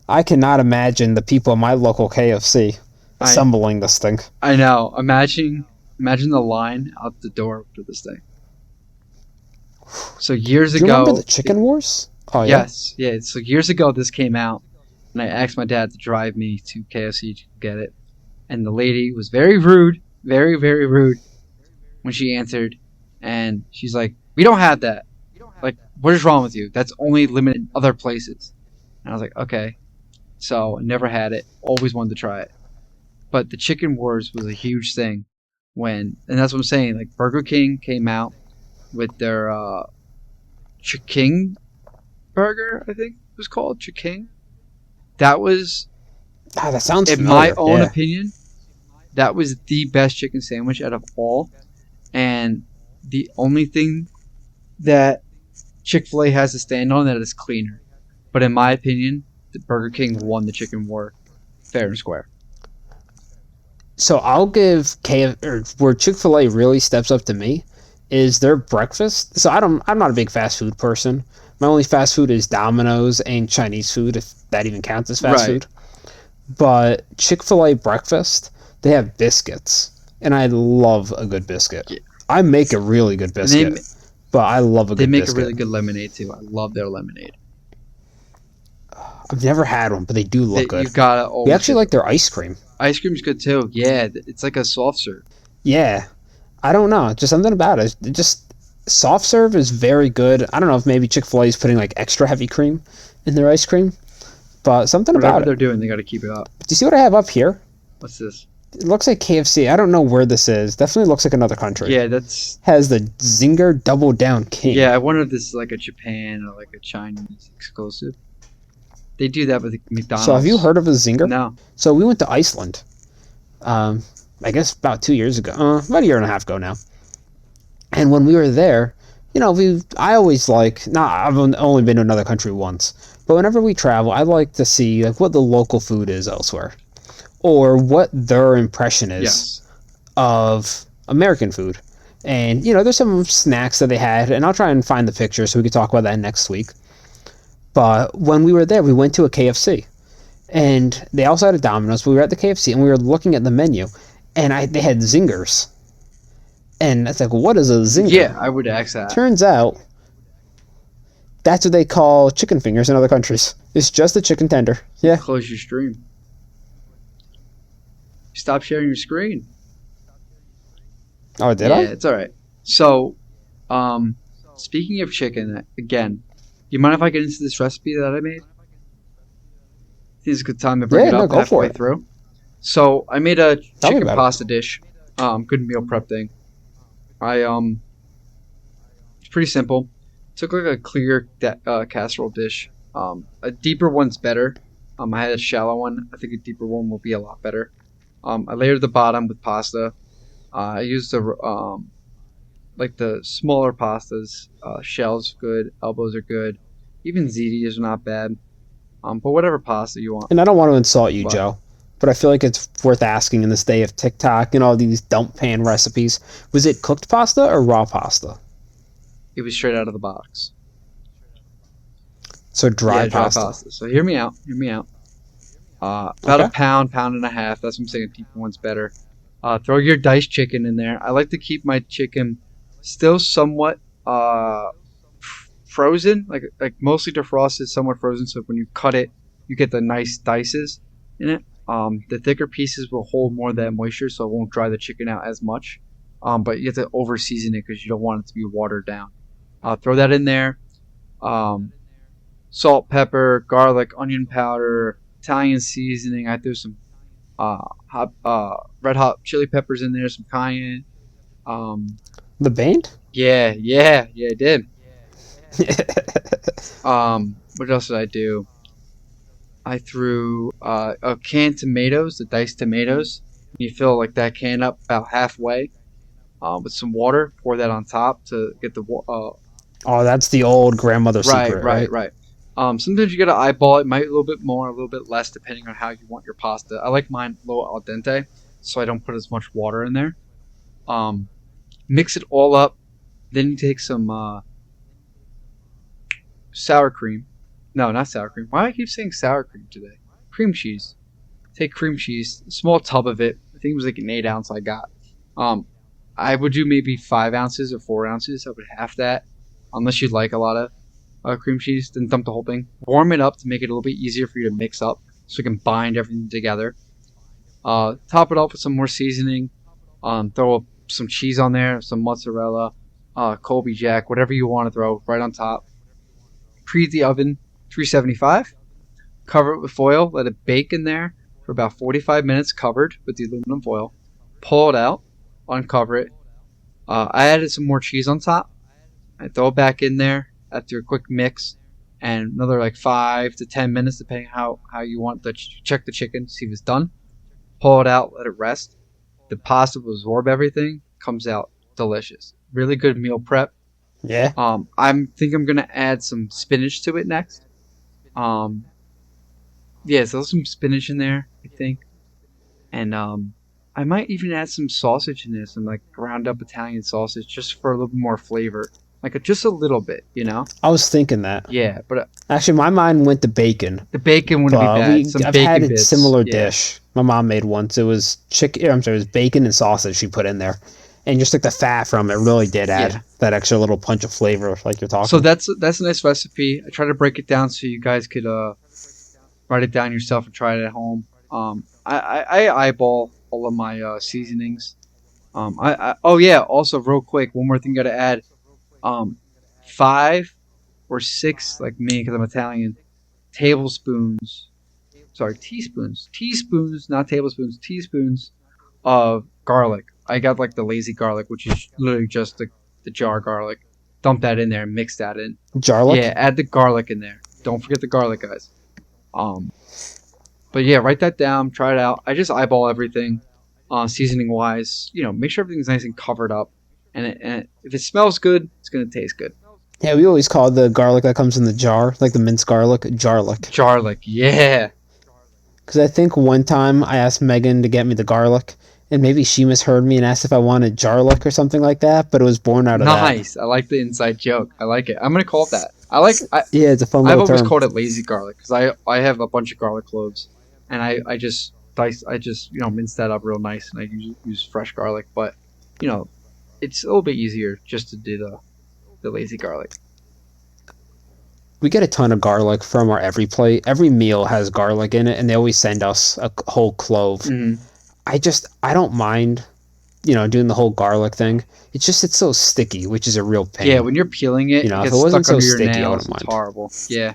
I cannot imagine the people in my local KFC assembling this thing. I know. Imagine Imagine the line out the door for this thing. So years Do you remember the ago, chicken wars? Oh yeah. yes, yeah. So years ago, this came out, and I asked my dad to drive me to KFC to get it, and the lady was very rude, very very rude when she answered, and she's like, "We don't have that. Like, what is wrong with you? That's only limited in other places." And I was like, "Okay." So I never had it. Always wanted to try it, but the chicken wars was a huge thing and that's what I'm saying. Like Burger King came out with their Chiking burger, I think it was called Chiking. That was, Ah, that sounds in my familiar. own Yeah. opinion, that was the best chicken sandwich out of all. And the only thing that Chick-fil-A has to stand on that is cleaner. But in my opinion, the Burger King won the chicken war fair and square. So I'll give or where Chick-fil-A really steps up to me is their breakfast. So I'm not a big fast food person. My only fast food is Domino's and Chinese food, if that even counts as fast Right. food. But Chick-fil-A breakfast, they have biscuits, and I love a good biscuit. Yeah. I make a really good And biscuit, but I love a they good make a biscuit. really good lemonade too. I love their lemonade. I've never had one, but they do look That good. you gotta We always actually get like them. their ice cream. Ice cream's good too. Yeah, it's like a soft serve. Yeah, I don't know, just something about it. It just soft serve is very good. I don't know if maybe Chick-fil-A is putting like extra heavy cream in their ice cream, but something Whatever about it. they're doing, they got to keep it up. Do you see what I have up here? What's this? It looks like KFC. I don't know where this is. Definitely looks like another country. Yeah, that's Has the Zinger Double Down King. yeah. I wonder if this is like a Japan or like a Chinese exclusive. They do that with McDonald's. So have you heard of a Zinger? No. So we went to Iceland. Um, I guess about 2 years ago. About a year and a half ago now. And when we were there, I always like. Nah, I've only been to another country once, but whenever we travel, I like to see like what the local food is elsewhere, or what their impression is Yes. of American food. And there's some snacks that they had, and I'll try and find the picture so we could talk about that next week. But when we were there, we went to a KFC, and they also had a Domino's. But we were at the KFC, and we were looking at the menu, and they had zingers, and it's like, what is a zinger? Yeah, I would ask that. Turns out that's what they call chicken fingers in other countries. It's just a chicken tender. Yeah. Close your stream. Stop sharing your screen. Oh, did yeah, I? it's all right. So, speaking of chicken, again, you mind if I get into this recipe that I made? I think it's a good time to bring it up go for halfway it. through. So I made a Tell me chicken about pasta dish. Good meal prep thing. It's pretty simple. Took like a clear casserole dish. A deeper one's better. I had a shallow one. I think a deeper one will be a lot better. I layered the bottom with pasta. I used like the smaller pastas. Shells good. Elbows are good. Even ziti is not bad. But whatever pasta you want. And I don't want to insult you, What? Joe, but I feel like it's worth asking in this day of TikTok and all these dump pan recipes. Was it cooked pasta or raw pasta? It was straight out of the box. So dry Yeah, dry pasta. pasta. So hear me out. Hear me out. About Okay. a pound, pound and a half. That's what I'm saying. A deeper one's better. Throw your diced chicken in there. I like to keep my chicken still somewhat frozen, like mostly defrosted, somewhat frozen. So when you cut it, you get the nice dices in it. The thicker pieces will hold more of that moisture, so it won't dry the chicken out as much. But you have to over season it because you don't want it to be watered down. Throw that in there. Salt, pepper, garlic, onion powder, Italian seasoning. I threw some red hot chili peppers in there, some cayenne. The band? Yeah, I did. What else did I do? I threw canned tomatoes, the diced tomatoes. You fill like that can up about halfway with some water. Pour that on top to get the Oh, that's the old grandmother secret, right. Sometimes you gotta eyeball it. Might be a little bit more, a little bit less, depending on how you want your pasta. I like mine low al dente, so I don't put as much water in there. Mix it all up. Then you take some sour cream. No, not sour cream. Why do I keep saying sour cream today? Cream cheese. Take cream cheese, a small tub of it. I think it was like an 8 ounce I got. I would do maybe 5 ounces or 4 ounces. I would half that, unless you like a lot of cream cheese. Then dump the whole thing. Warm it up to make it a little bit easier for you to mix up, so you can bind everything together. Top it off with some more seasoning. Throw some cheese on there, some mozzarella, Colby Jack, whatever you want to throw right on top. Preheat the oven 375. Cover it with foil. Let it bake in there for about 45 minutes, covered with the aluminum foil. Pull it out, uncover it. I added some more cheese on top. I throw it back in there after a quick mix, and another like 5 to 10 minutes, depending how you want to check the chicken, see if it's done. Pull it out, let it rest. The pasta will absorb everything. Comes out delicious. Really good meal prep. Yeah. I'm gonna add some spinach to it next. Um, yeah, so there's some spinach in there, I think, and I might even add some sausage in there, some like ground up Italian sausage, just for a little bit more flavor, like just a little bit, you know. I was thinking that. Yeah, but Actually, my mind went to bacon. the bacon wouldn't be bad. Some I've had bacon a bits. similar Yeah, dish. My mom made once. It was chicken. I'm sorry, it was bacon and sausage she put in there, and just like the fat from it really did add yeah. that extra little punch of flavor, like you're So talking. that's a nice recipe. I try to break it down so you guys could write it down yourself and try it at home. I eyeball all of my seasonings. Oh yeah. Also, real quick, one more thing got to add. Um, 5 or 6, like me, because I'm Italian. Tablespoons. Sorry, teaspoons. Teaspoons, not tablespoons. Teaspoons of garlic. I got like the lazy garlic, which is literally just the jar garlic. Dump that in there and mix that in. Jarlic. Yeah, add the garlic in there. Don't forget the garlic, guys. Um, but yeah, write that down. Try it out. I just eyeball everything, seasoning wise. Make sure everything's nice and covered up. And if it smells good, it's gonna taste good. Yeah, we always call the garlic that comes in the jar, like the minced garlic, jarlic. Garlic, yeah. Because I think one time I asked Megan to get me the garlic, and maybe she misheard me and asked if I wanted jarlic or something like that, but it was born out of that. Nice. I like the inside joke. I like it. I'm gonna call it that. I like. Yeah, it's a fun I've little always term. called it lazy garlic because I have a bunch of garlic cloves, and I just dice. I just mince that up real nice, and I use fresh garlic. But you know, it's a little bit easier just to do the lazy garlic. We get a ton of garlic from our every plate. Every meal has garlic in it, and they always send us a whole clove. Hmm. I don't mind, doing the whole garlic thing. It's so sticky, which is a real pain. Yeah, when you're peeling it, it If it gets wasn't stuck so under your sticky, I nails. wouldn't It's mind. horrible. Yeah.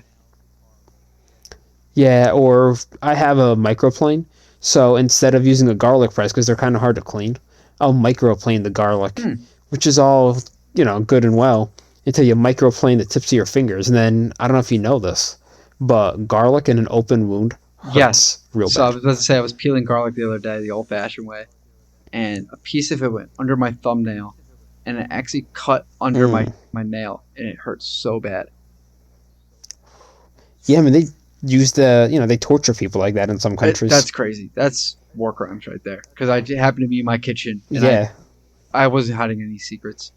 Yeah, or I have a microplane, so instead of using a garlic press, because they're kind of hard to clean, I'll microplane the garlic, Hmm. which is all, good and well, until you microplane the tips of your fingers. And then, I don't know if you know this, but garlic in an open wound hurts Yes. real So I bad. was about to say I was peeling garlic the other day the old-fashioned way, and a piece of it went under my thumbnail, and it actually cut under Mm. my nail, and it hurt so bad. Yeah, I mean, they use they torture people like that in some countries. That's crazy. That's war crimes right there. Because I happened to be in my kitchen, and Yeah. I wasn't hiding any secrets.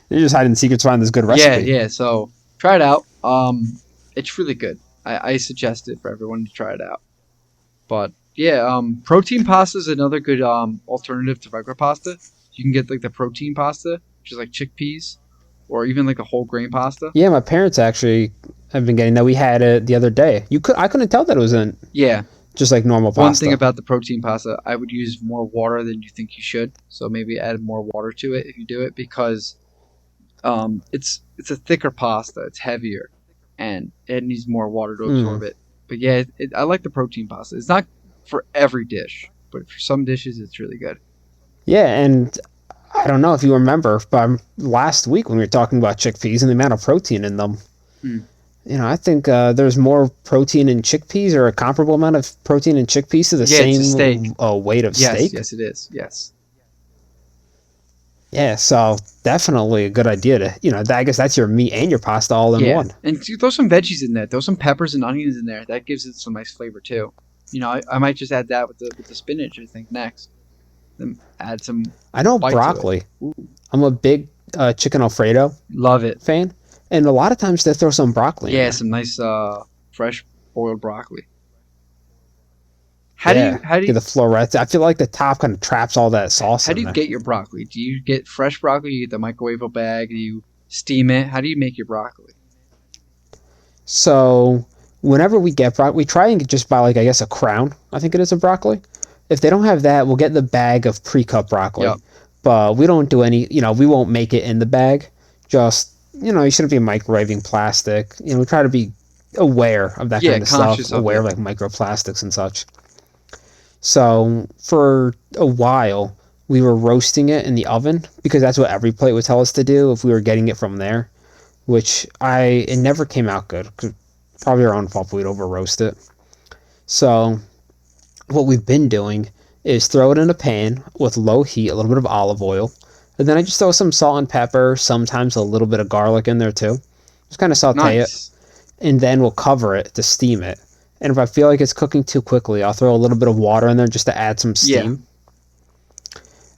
You're just hiding secrets behind this good Yeah, recipe. yeah. So try it out. It's really good. I suggest it for everyone to try it out. But yeah, protein pasta is another good alternative to regular pasta. You can get like the protein pasta, which is like chickpeas, or even like a whole grain pasta. Yeah, my parents actually have been getting that. We had it the other day. I couldn't tell that it was in Yeah. just like normal One thing pasta. about the protein pasta, I would use more water than you think you should. So maybe add more water to it if you do it because it's a thicker pasta. It's heavier, and it needs more water to Mm. absorb it. But yeah, I like the protein pasta. It's not for every dish, but for some dishes, it's really good. Yeah, and I don't know if you remember, but last week when we were talking about chickpeas and the amount of protein in them, Mm. I think there's more protein in chickpeas or a comparable amount of protein in chickpeas to the Yeah, it's a same steak. weight of Yes, steak. yes, it is. Yes. Yeah, so definitely a good idea to, I guess that's your meat and your pasta all in Yeah, one. and you throw some veggies in there. Throw some peppers and onions in there. That gives it some nice flavor too. I might just add that with the spinach. I think next. Then add some I know bite to it. broccoli. Ooh, I'm a big chicken Alfredo love it. fan, and a lot of times they throw some broccoli in Yeah, there. some nice fresh boiled broccoli. Yeah, how do get you the florets. I feel like the top kind of traps all that sauce how do in you there. get your broccoli? Do you get fresh broccoli? You get the microwavable bag? Do you steam it? How do you make your broccoli? So whenever we get broccoli, we try and just buy like I guess a crown. I think it is a broccoli. If they don't have that, we'll get the bag of pre-cut broccoli. Yep. But we don't do any. We won't make it in the bag. Just you shouldn't be microwaving plastic. We try to be aware of that Yeah, kind of stuff, conscious of aware it. of like microplastics and such. So for a while, we were roasting it in the oven because that's what every plate would tell us to do if we were getting it from there. Which it never came out good. Probably our own fault. We'd over roast it. So what we've been doing is throw it in a pan with low heat, a little bit of olive oil, and then I just throw some salt and pepper, sometimes a little bit of garlic in there too. Just kind of saute it, Nice. and then we'll cover it to steam it. And if I feel like it's cooking too quickly, I'll throw a little bit of water in there just to add some Yeah. steam.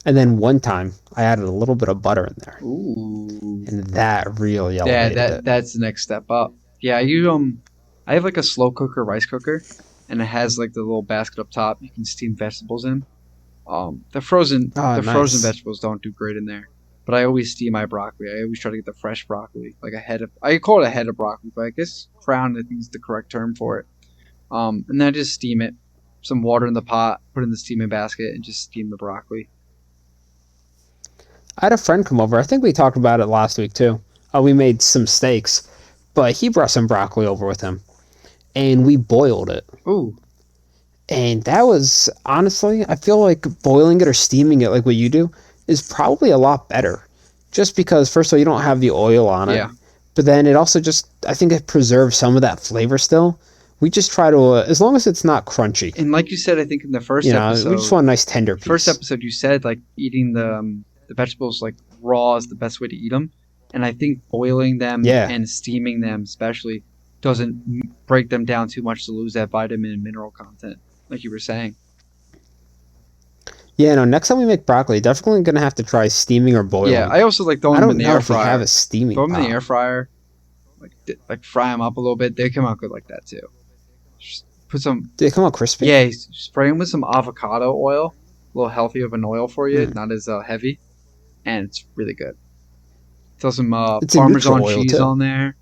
And then one time, I added a little bit of butter in there, Ooh. and that really Yeah, elevated it. that's the next step up. Yeah, I have like a slow cooker rice cooker, and it has like the little basket up top you can steam vegetables in. Oh, The frozen nice. vegetables don't do great in there, but I always steam my broccoli. I always try to get the fresh broccoli, like a head of. I call it a head of broccoli, but I guess crown I think is the correct term for it. And then I just steam it, some water in the pot, put it in the steaming basket, and just steam the broccoli. I had a friend come over. I think we talked about it last week too. We made some steaks, but he brought some broccoli over with him, and we boiled it. Ooh, And that was honestly, I feel like boiling it or steaming it like what you do is probably a lot better. Just because, first of all, you don't have the oil on it, yeah. but then it also just, I think it preserves some of that flavor still. We just try to, as long as it's not crunchy, And like you said, I think in the first we just episode, want a nice tender piece. you said like eating the vegetables like raw is the best way to eat them, and I think boiling them Yeah. and steaming them especially doesn't break them down too much to lose that vitamin and mineral content, like you were saying. Yeah, no, next time we make broccoli, definitely gonna have to try steaming or Yeah, boiling. I also like I throwing them in don't the know air if we have fryer. a steaming Throw them in the pot. air fryer, like fry them up a little bit. They come out good like that too. Just put some, Do they come out crispy? yeah, spray them with some avocado oil, a little healthy of an oil for you, Mm. not as heavy, and it's really good. Throw some It's a neutral Parmesan oil cheese too. on there.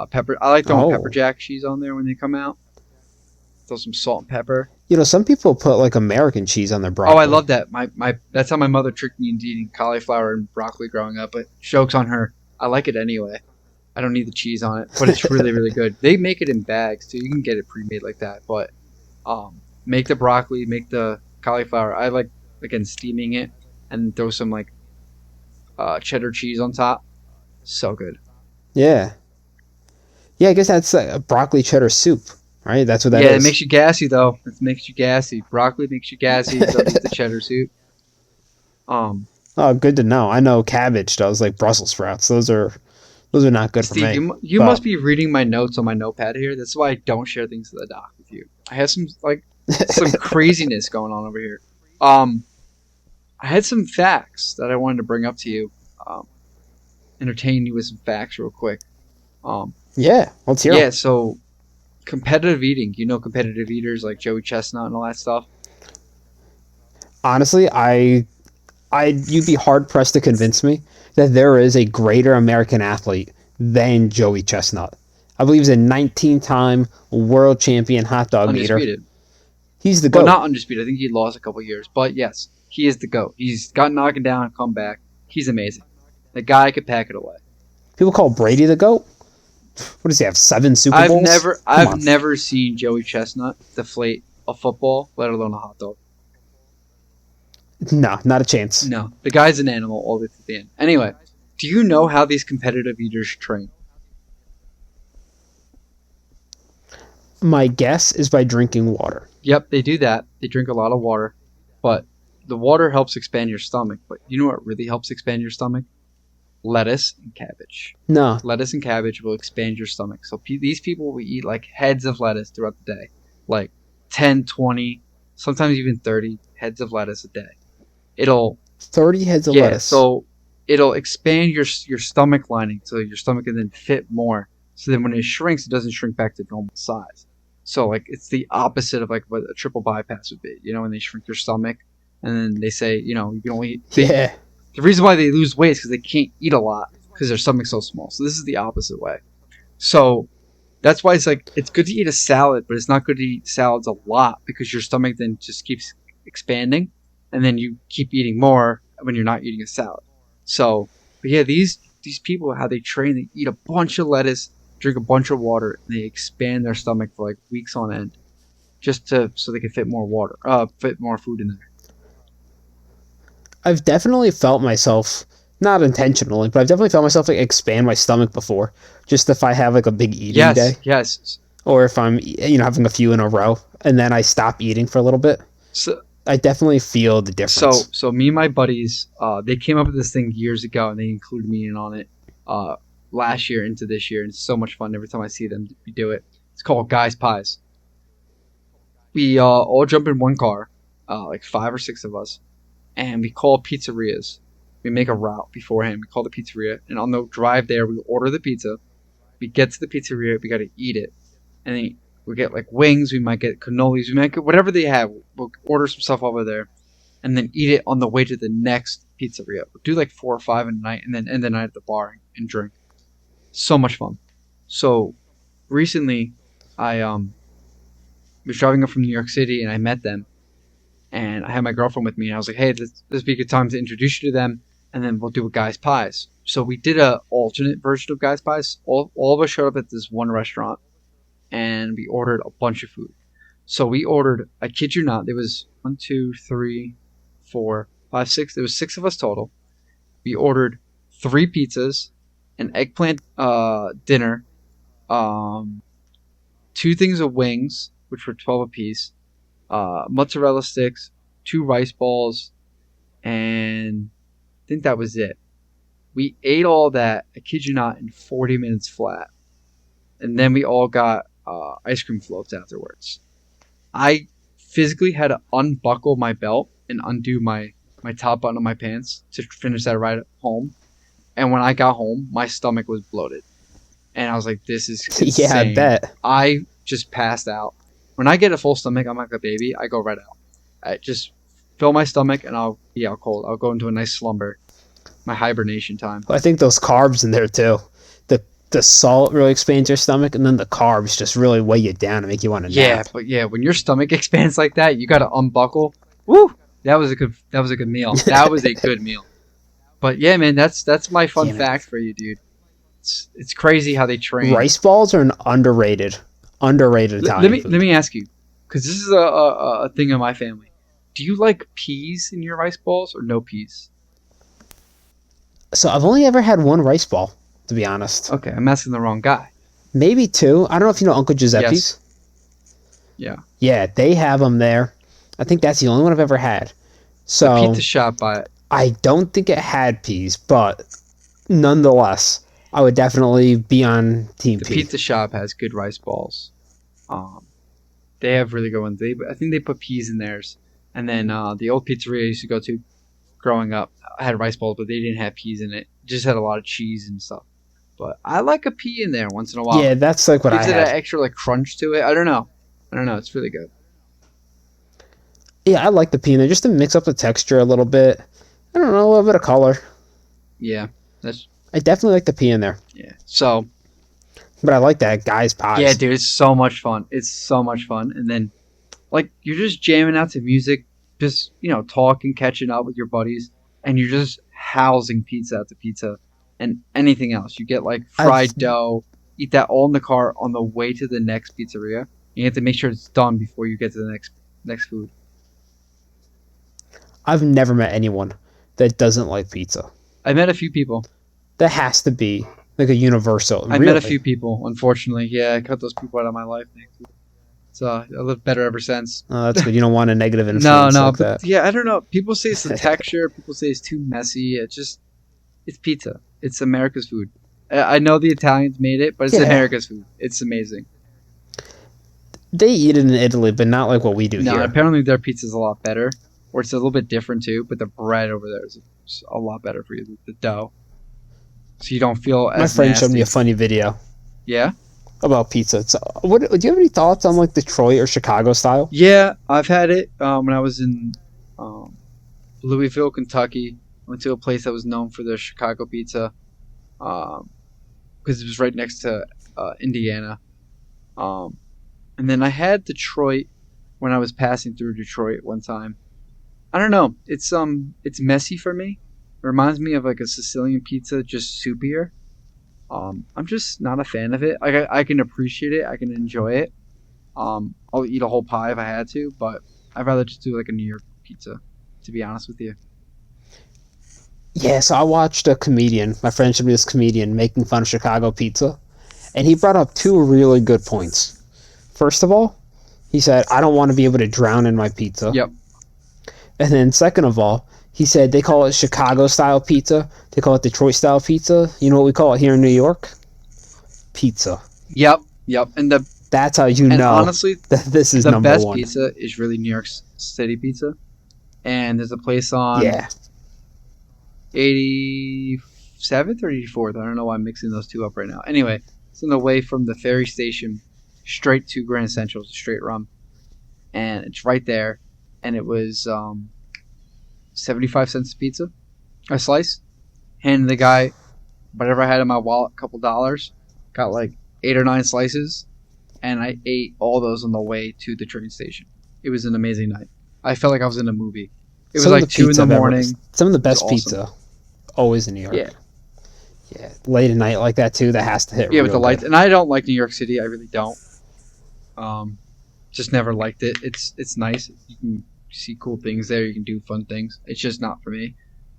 Pepper. I like throwing pepper Oh. jack cheese on there when they come out. Throw some salt and pepper. Some people put like American cheese on their Oh, I broccoli. love that. My that's how my mother tricked me into eating cauliflower and broccoli growing up. But jokes on her. I like it anyway. I don't need the cheese on it, but it's really really good. They make it in bags too. You can get it pre-made like that. But make the broccoli, make the cauliflower. I like again steaming it and throw some like cheddar cheese on top. So good. Yeah. Yeah, I guess that's a broccoli cheddar soup, right? That's what that Yeah, it is. makes you gassy though. It makes you gassy. Broccoli makes you gassy. You don't need the cheddar soup. Um, Oh, good to know. I know cabbage does, like Brussels sprouts. Those are not good for Steve, me. you must But be reading my notes on my notepad here. That's why I don't share things to the doc with you. I have some craziness going on over here. Um, I had some facts that I wanted to bring up to you. Um, entertain you with some facts real quick. Um, yeah, let's hear yeah. them. So competitive eating. You know competitive eaters like Joey Chestnut and all that stuff. Honestly, you'd be hard pressed to convince me that there is a greater American athlete than Joey Chestnut. I believe he's a 19-time world champion hot dog eater. Undisputed. He's the Well, GOAT. not undisputed. I think he lost a couple years, but yes, he is the GOAT. He's got knocked down and come back. He's amazing. The guy could pack it away. People call Brady the GOAT. What does he have? 7 Super Bowls? Come I've on. never seen Joey Chestnut deflate a football, let alone a hot dog. No, not a chance. No, the guy's an animal all the way to the end. Anyway, do you know how these competitive eaters train? My guess is by drinking water. Yep, they do that. They drink a lot of water, but the water helps expand your stomach. But you know what really helps expand your stomach? Lettuce and cabbage. No. Lettuce and cabbage will expand your stomach. So these people will eat like heads of lettuce throughout the day, like 10, 20, sometimes even 30 heads of lettuce a day. It'll 30 heads of Yeah, lettuce. so it'll expand your stomach lining so your stomach can then fit more. So then when it shrinks, it doesn't shrink back to normal size. So like it's the opposite of like what a triple bypass would be. You know, when they shrink your stomach, and then they say, you know, you can only Yeah. the reason why they lose weight is because they can't eat a lot because their stomach's so small. So this is the opposite way. So that's why it's like it's good to eat a salad, but it's not good to eat salads a lot because your stomach then just keeps expanding, and then you keep eating more when you're not eating a salad. So, but yeah, these people how they train, they eat a bunch of lettuce, drink a bunch of water, and they expand their stomach for like weeks on end, just to so they can fit more water, fit more food in there. I've definitely felt myself, not intentionally, but I've definitely felt myself like expand my stomach before. Just if I have like a big eating Yes, day, yes. or if I'm having a few in a row, and then I stop eating for a little bit, So I definitely feel the so difference. so me and my buddies, they came up with this thing years ago, and they included me in on it. Uh, Last year into this year, and it's so much fun every time I see them. We do it. It's called Guys Pies. We all jump in one car, like 5 or 6 of us, and we call pizzerias. We make a route beforehand. We call the pizzeria, and on the drive there, we order the pizza. We get to the pizzeria, we got to eat it, and then we get like wings. We might get cannolis. We might get whatever they have. We'll order some stuff over there, and then eat it on the way to the next pizzeria. We'll do like 4 or 5 in a night, and then end the night at the bar and drink. So much fun. So recently, I was driving up from New York City, and I met them, and I had my girlfriend with me, and I was like, "Hey, this be a good time to introduce you to them, and then we'll do a Guy's Pies." So we did a alternate version of Guy's Pies. All of us showed up at this one restaurant, and we ordered a bunch of food. So we ordered, I kid you not, there was one, two, three, four, five, six. There was 6 of us total. We ordered 3 pizzas, an eggplant dinner, um, 2 things of wings, which were 12 apiece, mozzarella sticks, 2 rice balls, and I think that was it. We ate all that, I kid you not, in 40 minutes flat. And then we all got ice cream floats afterwards. I physically had to unbuckle my belt and undo my top button of my pants to finish that ride home. And when I got home, my stomach was bloated. And I was like, this is Yeah, I insane. bet. I just passed out. When I get a full stomach, I'm like a baby. I go right out. I just fill my stomach and I'll be out cold. I'll go into a nice slumber. My hibernation time. I think those carbs in there too. The salt really expands your stomach, and then the carbs just really weigh you down and make you want to Yeah, nap. but yeah, when your stomach expands like that, you got to unbuckle. Woo! That was a good meal. That was a good meal. But yeah, man, that's my fun Damn it. fact for you, dude. It's crazy how they train. Rice balls are an underrated Let Italian me let food. me ask you, because this is a thing in my family. Do you like peas in your rice balls or no peas? So I've only ever had one rice ball, to be honest. Okay, I'm asking the wrong guy. Maybe two. I don't know if you know Uncle Yes. Giuseppe's. Yeah. Yeah, they have them there. I think that's the only one I've ever had. The So pizza shop by it. I don't think it had peas, but nonetheless, I would definitely be on Team The P. pizza shop has good rice balls. Um, they have really good ones. I think they put peas in theirs. And then the old pizzeria I used to go to growing up had rice balls, but they didn't have peas in it. Just had a lot of cheese and stuff. But I like a pea in there once in a while. Yeah, that's like what I Gives it that had. extra like crunch to it. I don't know. I don't know. It's really good. Yeah, I like the pea in there just to mix up the texture a little bit. I don't know, a little bit of color. Yeah. That's I definitely like the pea in there, yeah. So but I like that guy's yeah, pies. dude, it's so much fun. It's so much fun. And then like you're just jamming out to music, just talking, catching up with your buddies, and you're just housing pizza after pizza and anything else. You get like I've fried dough, eat that all in the car on the way to the next pizzeria. You have to make sure it's done before you get to the next food. I've never met anyone that doesn't like pizza. I met a few people. That has to be like a universal. I met a Really? few people. Unfortunately, yeah, I cut those people out of my life. So I lived better ever since. Oh, that's good. You don't want a negative No, influence no, like but that. yeah, I don't know. People say it's the texture. People say it's too messy. It's pizza. It's America's food. I know the Italians made it, but it's Yeah, America's food. It's amazing. they eat it in Italy, but not like what we do No, here. apparently their pizza's a lot better, or it's a little bit different too. But the bread over there is a lot better for you. The dough, so you don't feel My as friend showed me nasty. a funny video. Yeah. about pizza. What do you have any thoughts on like Detroit or Chicago style? Yeah, I've had it when I was in um, Louisville, Kentucky. I went to a place that was known for their Chicago pizza because it was right next to Indiana. Um, and then I had Detroit when I was passing through Detroit one time. I don't know. It's messy for me. It reminds me of like a Sicilian pizza, just soupier. I'm just not a fan of it. I can appreciate it. I can enjoy it. I'll eat a whole pie if I had to, but I'd rather just do like a New York pizza, to be honest with you. Yeah, so I watched a comedian, my friend showed me this comedian making fun of Chicago pizza, and he brought up two really good points. First of all, he said, I don't want to be able to drown in my pizza. Yep. And then second of all, he said they call it Chicago style pizza, they call it Detroit style pizza. You know what we call it here in New York? Pizza. Yep. Yep. That's how you know honestly, that this is the number best one. pizza is really New York City pizza. And there's a place on 87th or 84th. I don't know why I'm mixing those two up right now. Anyway, it's on the way from the ferry station straight to Grand Central. It's a straight run. And it's right there. And it was 75 cents a pizza, a slice. Handed the guy whatever I had in my wallet, a couple dollars. Got like 8 or 9 slices. And I ate all those on the way to the train station. It was an amazing night. I felt like I was in a movie. It was like 2 in the morning. Some of the best awesome. pizza, always in New York. Yeah. Yeah, late at night like that too. That has to hit. Yeah, with the good. lights. And I don't like New York City. I really don't. Just never liked it. It's nice. You can see cool things there. You can do fun things. It's just not for me.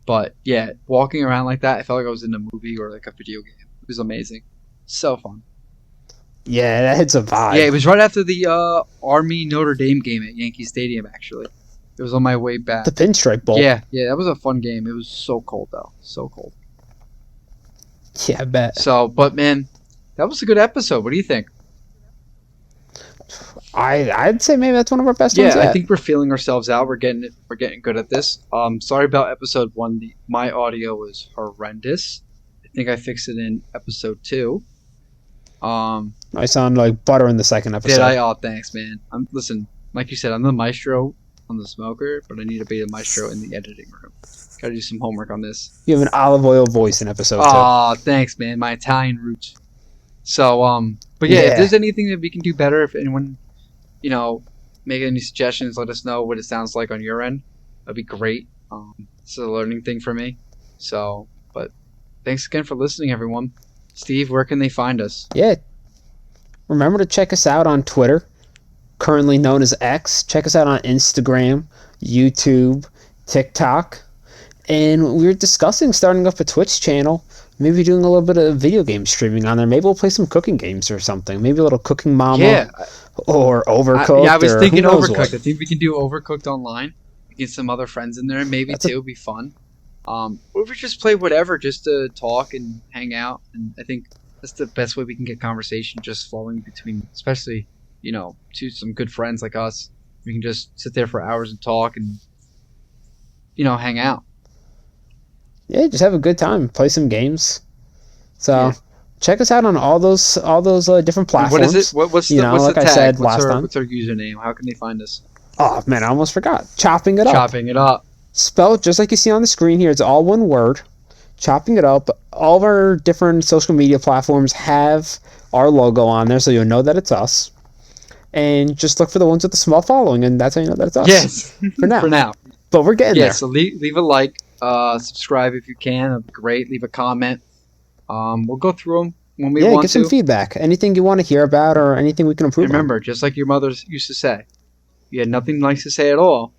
But yeah, walking around like that, I felt like I was in a movie or like a video game. It was amazing. So fun. Yeah, that hits a vibe. Yeah, it was right after the Army Notre Dame game at Yankee Stadium. Actually, it was on my way back. The Pinstripe Bowl. Yeah, that was a fun game. It was so cold though, so cold. Yeah, I bet. So, but man, that was a good episode. What do you think? I'd say maybe that's one of our best ones Yeah, yet. I think we're feeling ourselves out. We're getting good at this. Sorry about episode 1. My audio was horrendous. I think I fixed it in episode 2. I sound like butter in the second episode. Did I? Oh, thanks, man. Listen, like you said, I'm the maestro on the smoker, but I need to be the maestro in the editing room. Got to do some homework on this. You have an olive oil voice in episode 2. Oh, thanks, man. My Italian roots. So, but yeah, if there's anything that we can do better, if anyone, make any suggestions, let us know what it sounds like on your end. That'd be great. It's a learning thing for me. So, but thanks again for listening, everyone. Steve, where can they find us? Yeah. Remember to check us out on Twitter, currently known as X. Check us out on Instagram, YouTube, TikTok. And we were discussing starting up a Twitch channel, maybe doing a little bit of video game streaming on there. Maybe we'll play some cooking games or something. Maybe a little Cooking Mama or Overcooked. I was thinking Overcooked. What. I think we can do Overcooked online. Get some other friends in there, maybe too. It'd be fun. Or we just play whatever just to talk and hang out. And I think that's the best way we can get conversation just flowing between, especially, to some good friends like us. We can just sit there for hours and talk and, hang out. Yeah, just have a good time. Play some games. So check us out on all those different platforms. What is it? What's the like tag? I said last time. What's our username? How can they find us? Oh man, I almost forgot. Chopping It Up. Chopping It Up. Spelled just like you see on the screen here. It's all one word. Chopping It Up. All of our different social media platforms have our logo on there, so you'll know that it's us. And just look for the ones with the small following, and that's how you know that it's us. Yes. For now. For now. But we're getting there. So leave a like. Subscribe if you can. That'd be great. Leave a comment. We'll go through them when we want to. Yeah, get some feedback. Anything you want to hear about or anything we can improve Remember, just like your mother used to say, you had nothing nice to say at all.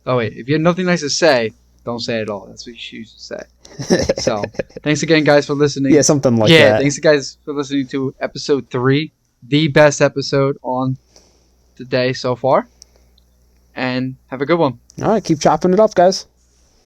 Oh, wait. If you had nothing nice to say, don't say it at all. That's what she used to say. So, thanks again, guys, for listening. Yeah, something like that. Yeah, thanks, guys, for listening to episode 3. The best episode on the day so far. And have a good one. All right, keep chopping it up, guys.